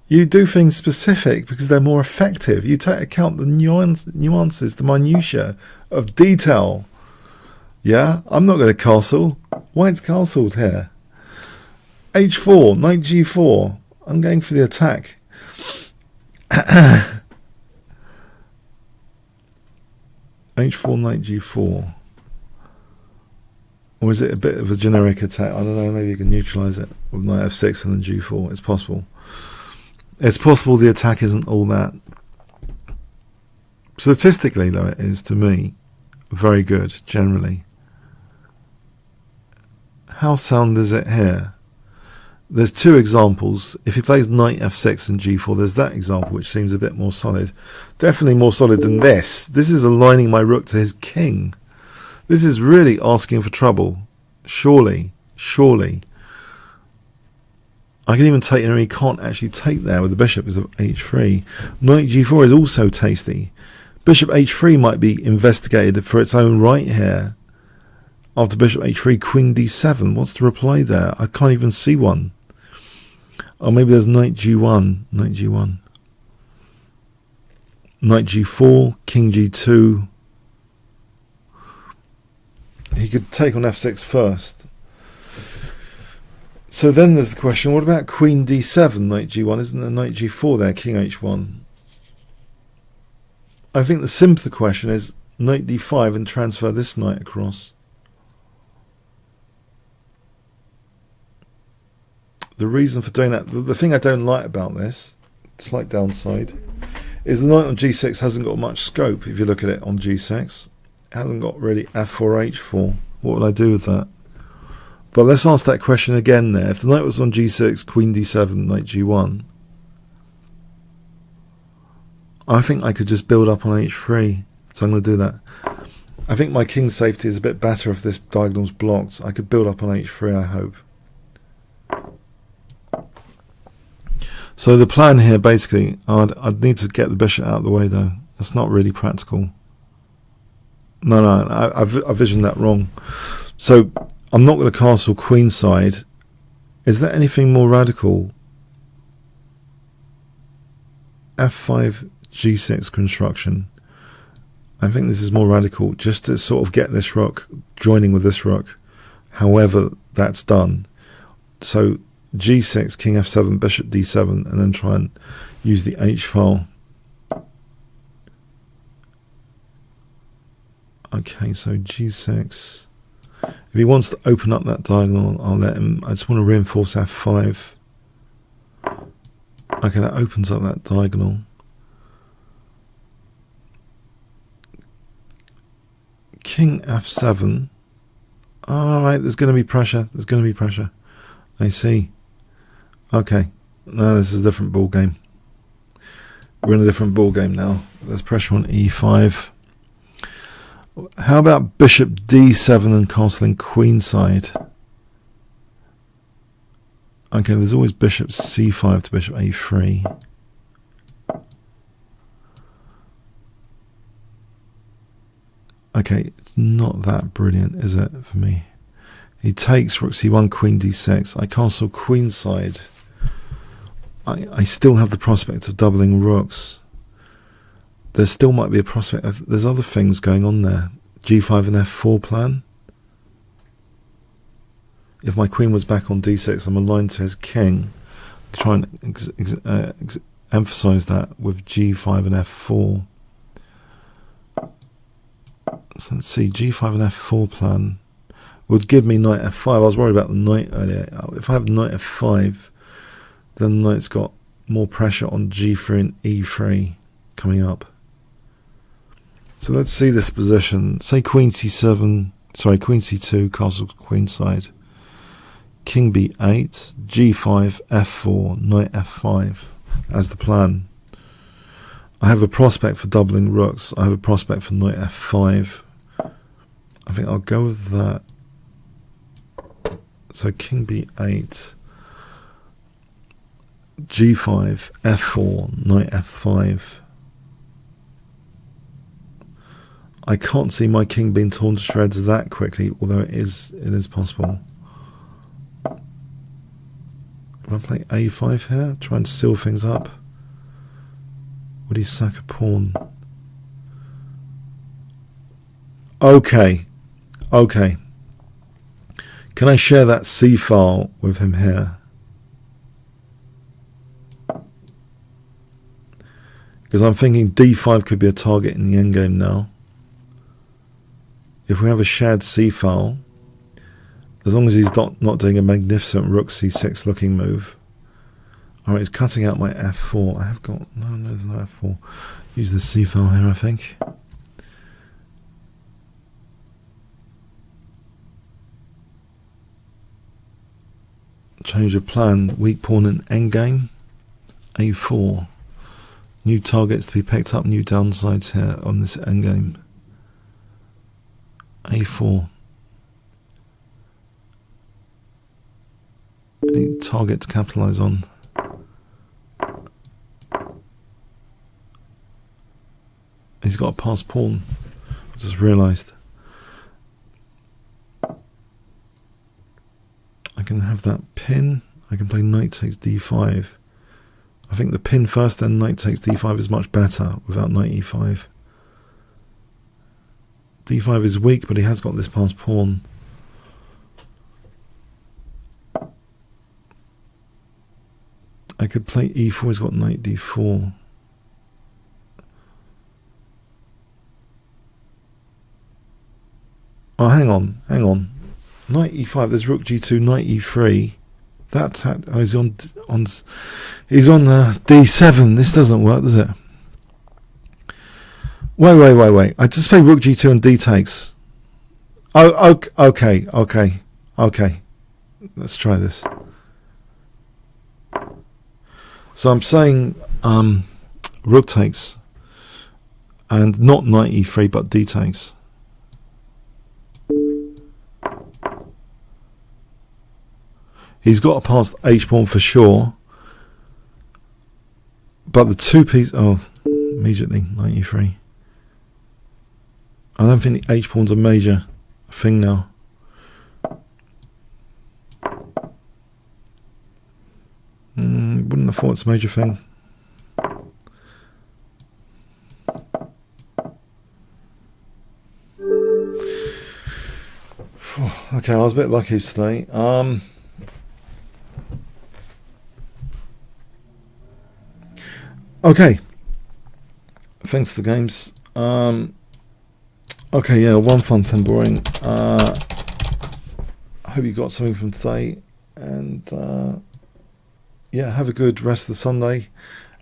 You do things specific because they're more effective. You take account the nuances, the minutiae of detail. Yeah, I'm not going to castle. White's castled here. H4, Knight G4. I'm going for the attack. H4, Knight G4. Or is it a bit of a generic attack? I don't know, maybe you can neutralise it with Knight F6 and then G4. It's possible. It's possible the attack isn't all that. Statistically, though, it is, to me, very good, generally. How sound is it here? There's two examples. If he plays Knight F6 and G4, there's that example, which seems a bit more solid. Definitely more solid than this. This is aligning my rook to his king. This is really asking for trouble. Surely, surely. I can even take, you know, he can't actually take there with the bishop because of h3. Knight g4 is also tasty. Bishop h3 might be investigated for its own right here. After bishop h3, queen d7. What's the reply there? I can't even see one. Oh, maybe there's knight g1. Knight g1. Knight g4, king g2. He could take on f6 first. So then there's the question, what about queen d7, knight g1? Isn't there knight g4 there, king h1? I think the simpler question is knight d5 and transfer this knight across. The reason for doing that, the thing I don't like about this, slight downside, is the knight on g6 hasn't got much scope. If you look at it on g6, it hasn't got really f4, h4. What would I do with that? But let's ask that question again there. If the knight was on g6, queen d7, knight g1, I think I could just build up on h3. So I'm going to do that. I think my king safety is a bit better if this diagonal's blocked. I could build up on h3, I hope. So the plan here, basically, I'd need to get the bishop out of the way, though. That's not really practical. No, I visioned that wrong. So I'm not going to castle queenside. Is there anything more radical? f5, g6 construction. I think this is more radical, just to sort of get this rook joining with this rook. However that's done. So g6, king f7, bishop d7, and then try and use the h file. Okay, so g6. If he wants to open up that diagonal, I'll let him. I just want to reinforce f5. Okay, that opens up that diagonal. King f7. Alright, there's going to be pressure. There's going to be pressure. I see. Okay, now this is a different ball game. We're in a different ball game now. There's pressure on e5. How about bishop d7 and castling queenside? Okay, there's always bishop c5 to bishop a3. Okay, it's not that brilliant, is it, for me? He takes rook c1, queen d6. I castle queenside. I still have the prospect of doubling rooks. There still might be a prospect of, there's other things going on there. g5 and f4 plan. If my queen was back on d6, I'm aligned to his king. Try and emphasize that with g5 and f4. So let's see, g5 and f4 plan would give me knight f5. I was worried about the knight earlier. If I have knight f5, then the knight's got more pressure on g3 and e3 coming up. So let's see this position. Say queen c7, sorry, queen c2, castle queenside. King b8, g5, f4, knight f5 as the plan. I have a prospect for doubling rooks. I have a prospect for knight f5. I think I'll go with that. So king b8, g5, f4, knight f5. I can't see my king being torn to shreds that quickly, although it is possible. If I play a5 here, try and seal things up, would he sack a pawn? Okay. Can I share that C file with him here? Because I'm thinking d5 could be a target in the endgame now. If we have a shared C file, as long as he's not doing a magnificent rook c6 looking move. Alright, he's cutting out my f4. I have got, no, there's no f4. Use the C file here, I think. Change of plan, weak pawn in endgame, a4. New targets to be picked up, new downsides here on this endgame. a4. Any target to capitalise on. He's got a passed pawn. I just realised. I can have that pin. I can play knight takes d5. I think the pin first, then knight takes d5 is much better without knight e5. d5 is weak, but he has got this passed pawn. I could play e4, he's got knight d4. Oh, hang on. Knight e5, there's rook g2, knight e3. That's he's on d7. This doesn't work, does it? Wait. I just play rook g2 and d takes. Oh, okay. Let's try this. So I'm saying rook takes, and not knight e3, but d takes. He's got to pass h pawn for sure, but the two pieces. Oh, immediately knight e3. I don't think the h pawn's a major thing now. Wouldn't have thought it's a major thing. Okay, I was a bit lucky today. Okay. Thanks for the games. Okay, yeah, 1 fun, 10 boring. I hope you got something from today, and yeah, have a good rest of the Sunday,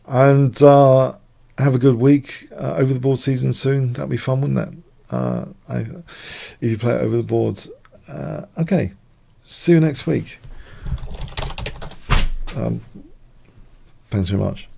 and have a good week. Over the board season soon. That'd be fun, wouldn't it? If you play it over the board. Okay, see you next week. Thanks very much.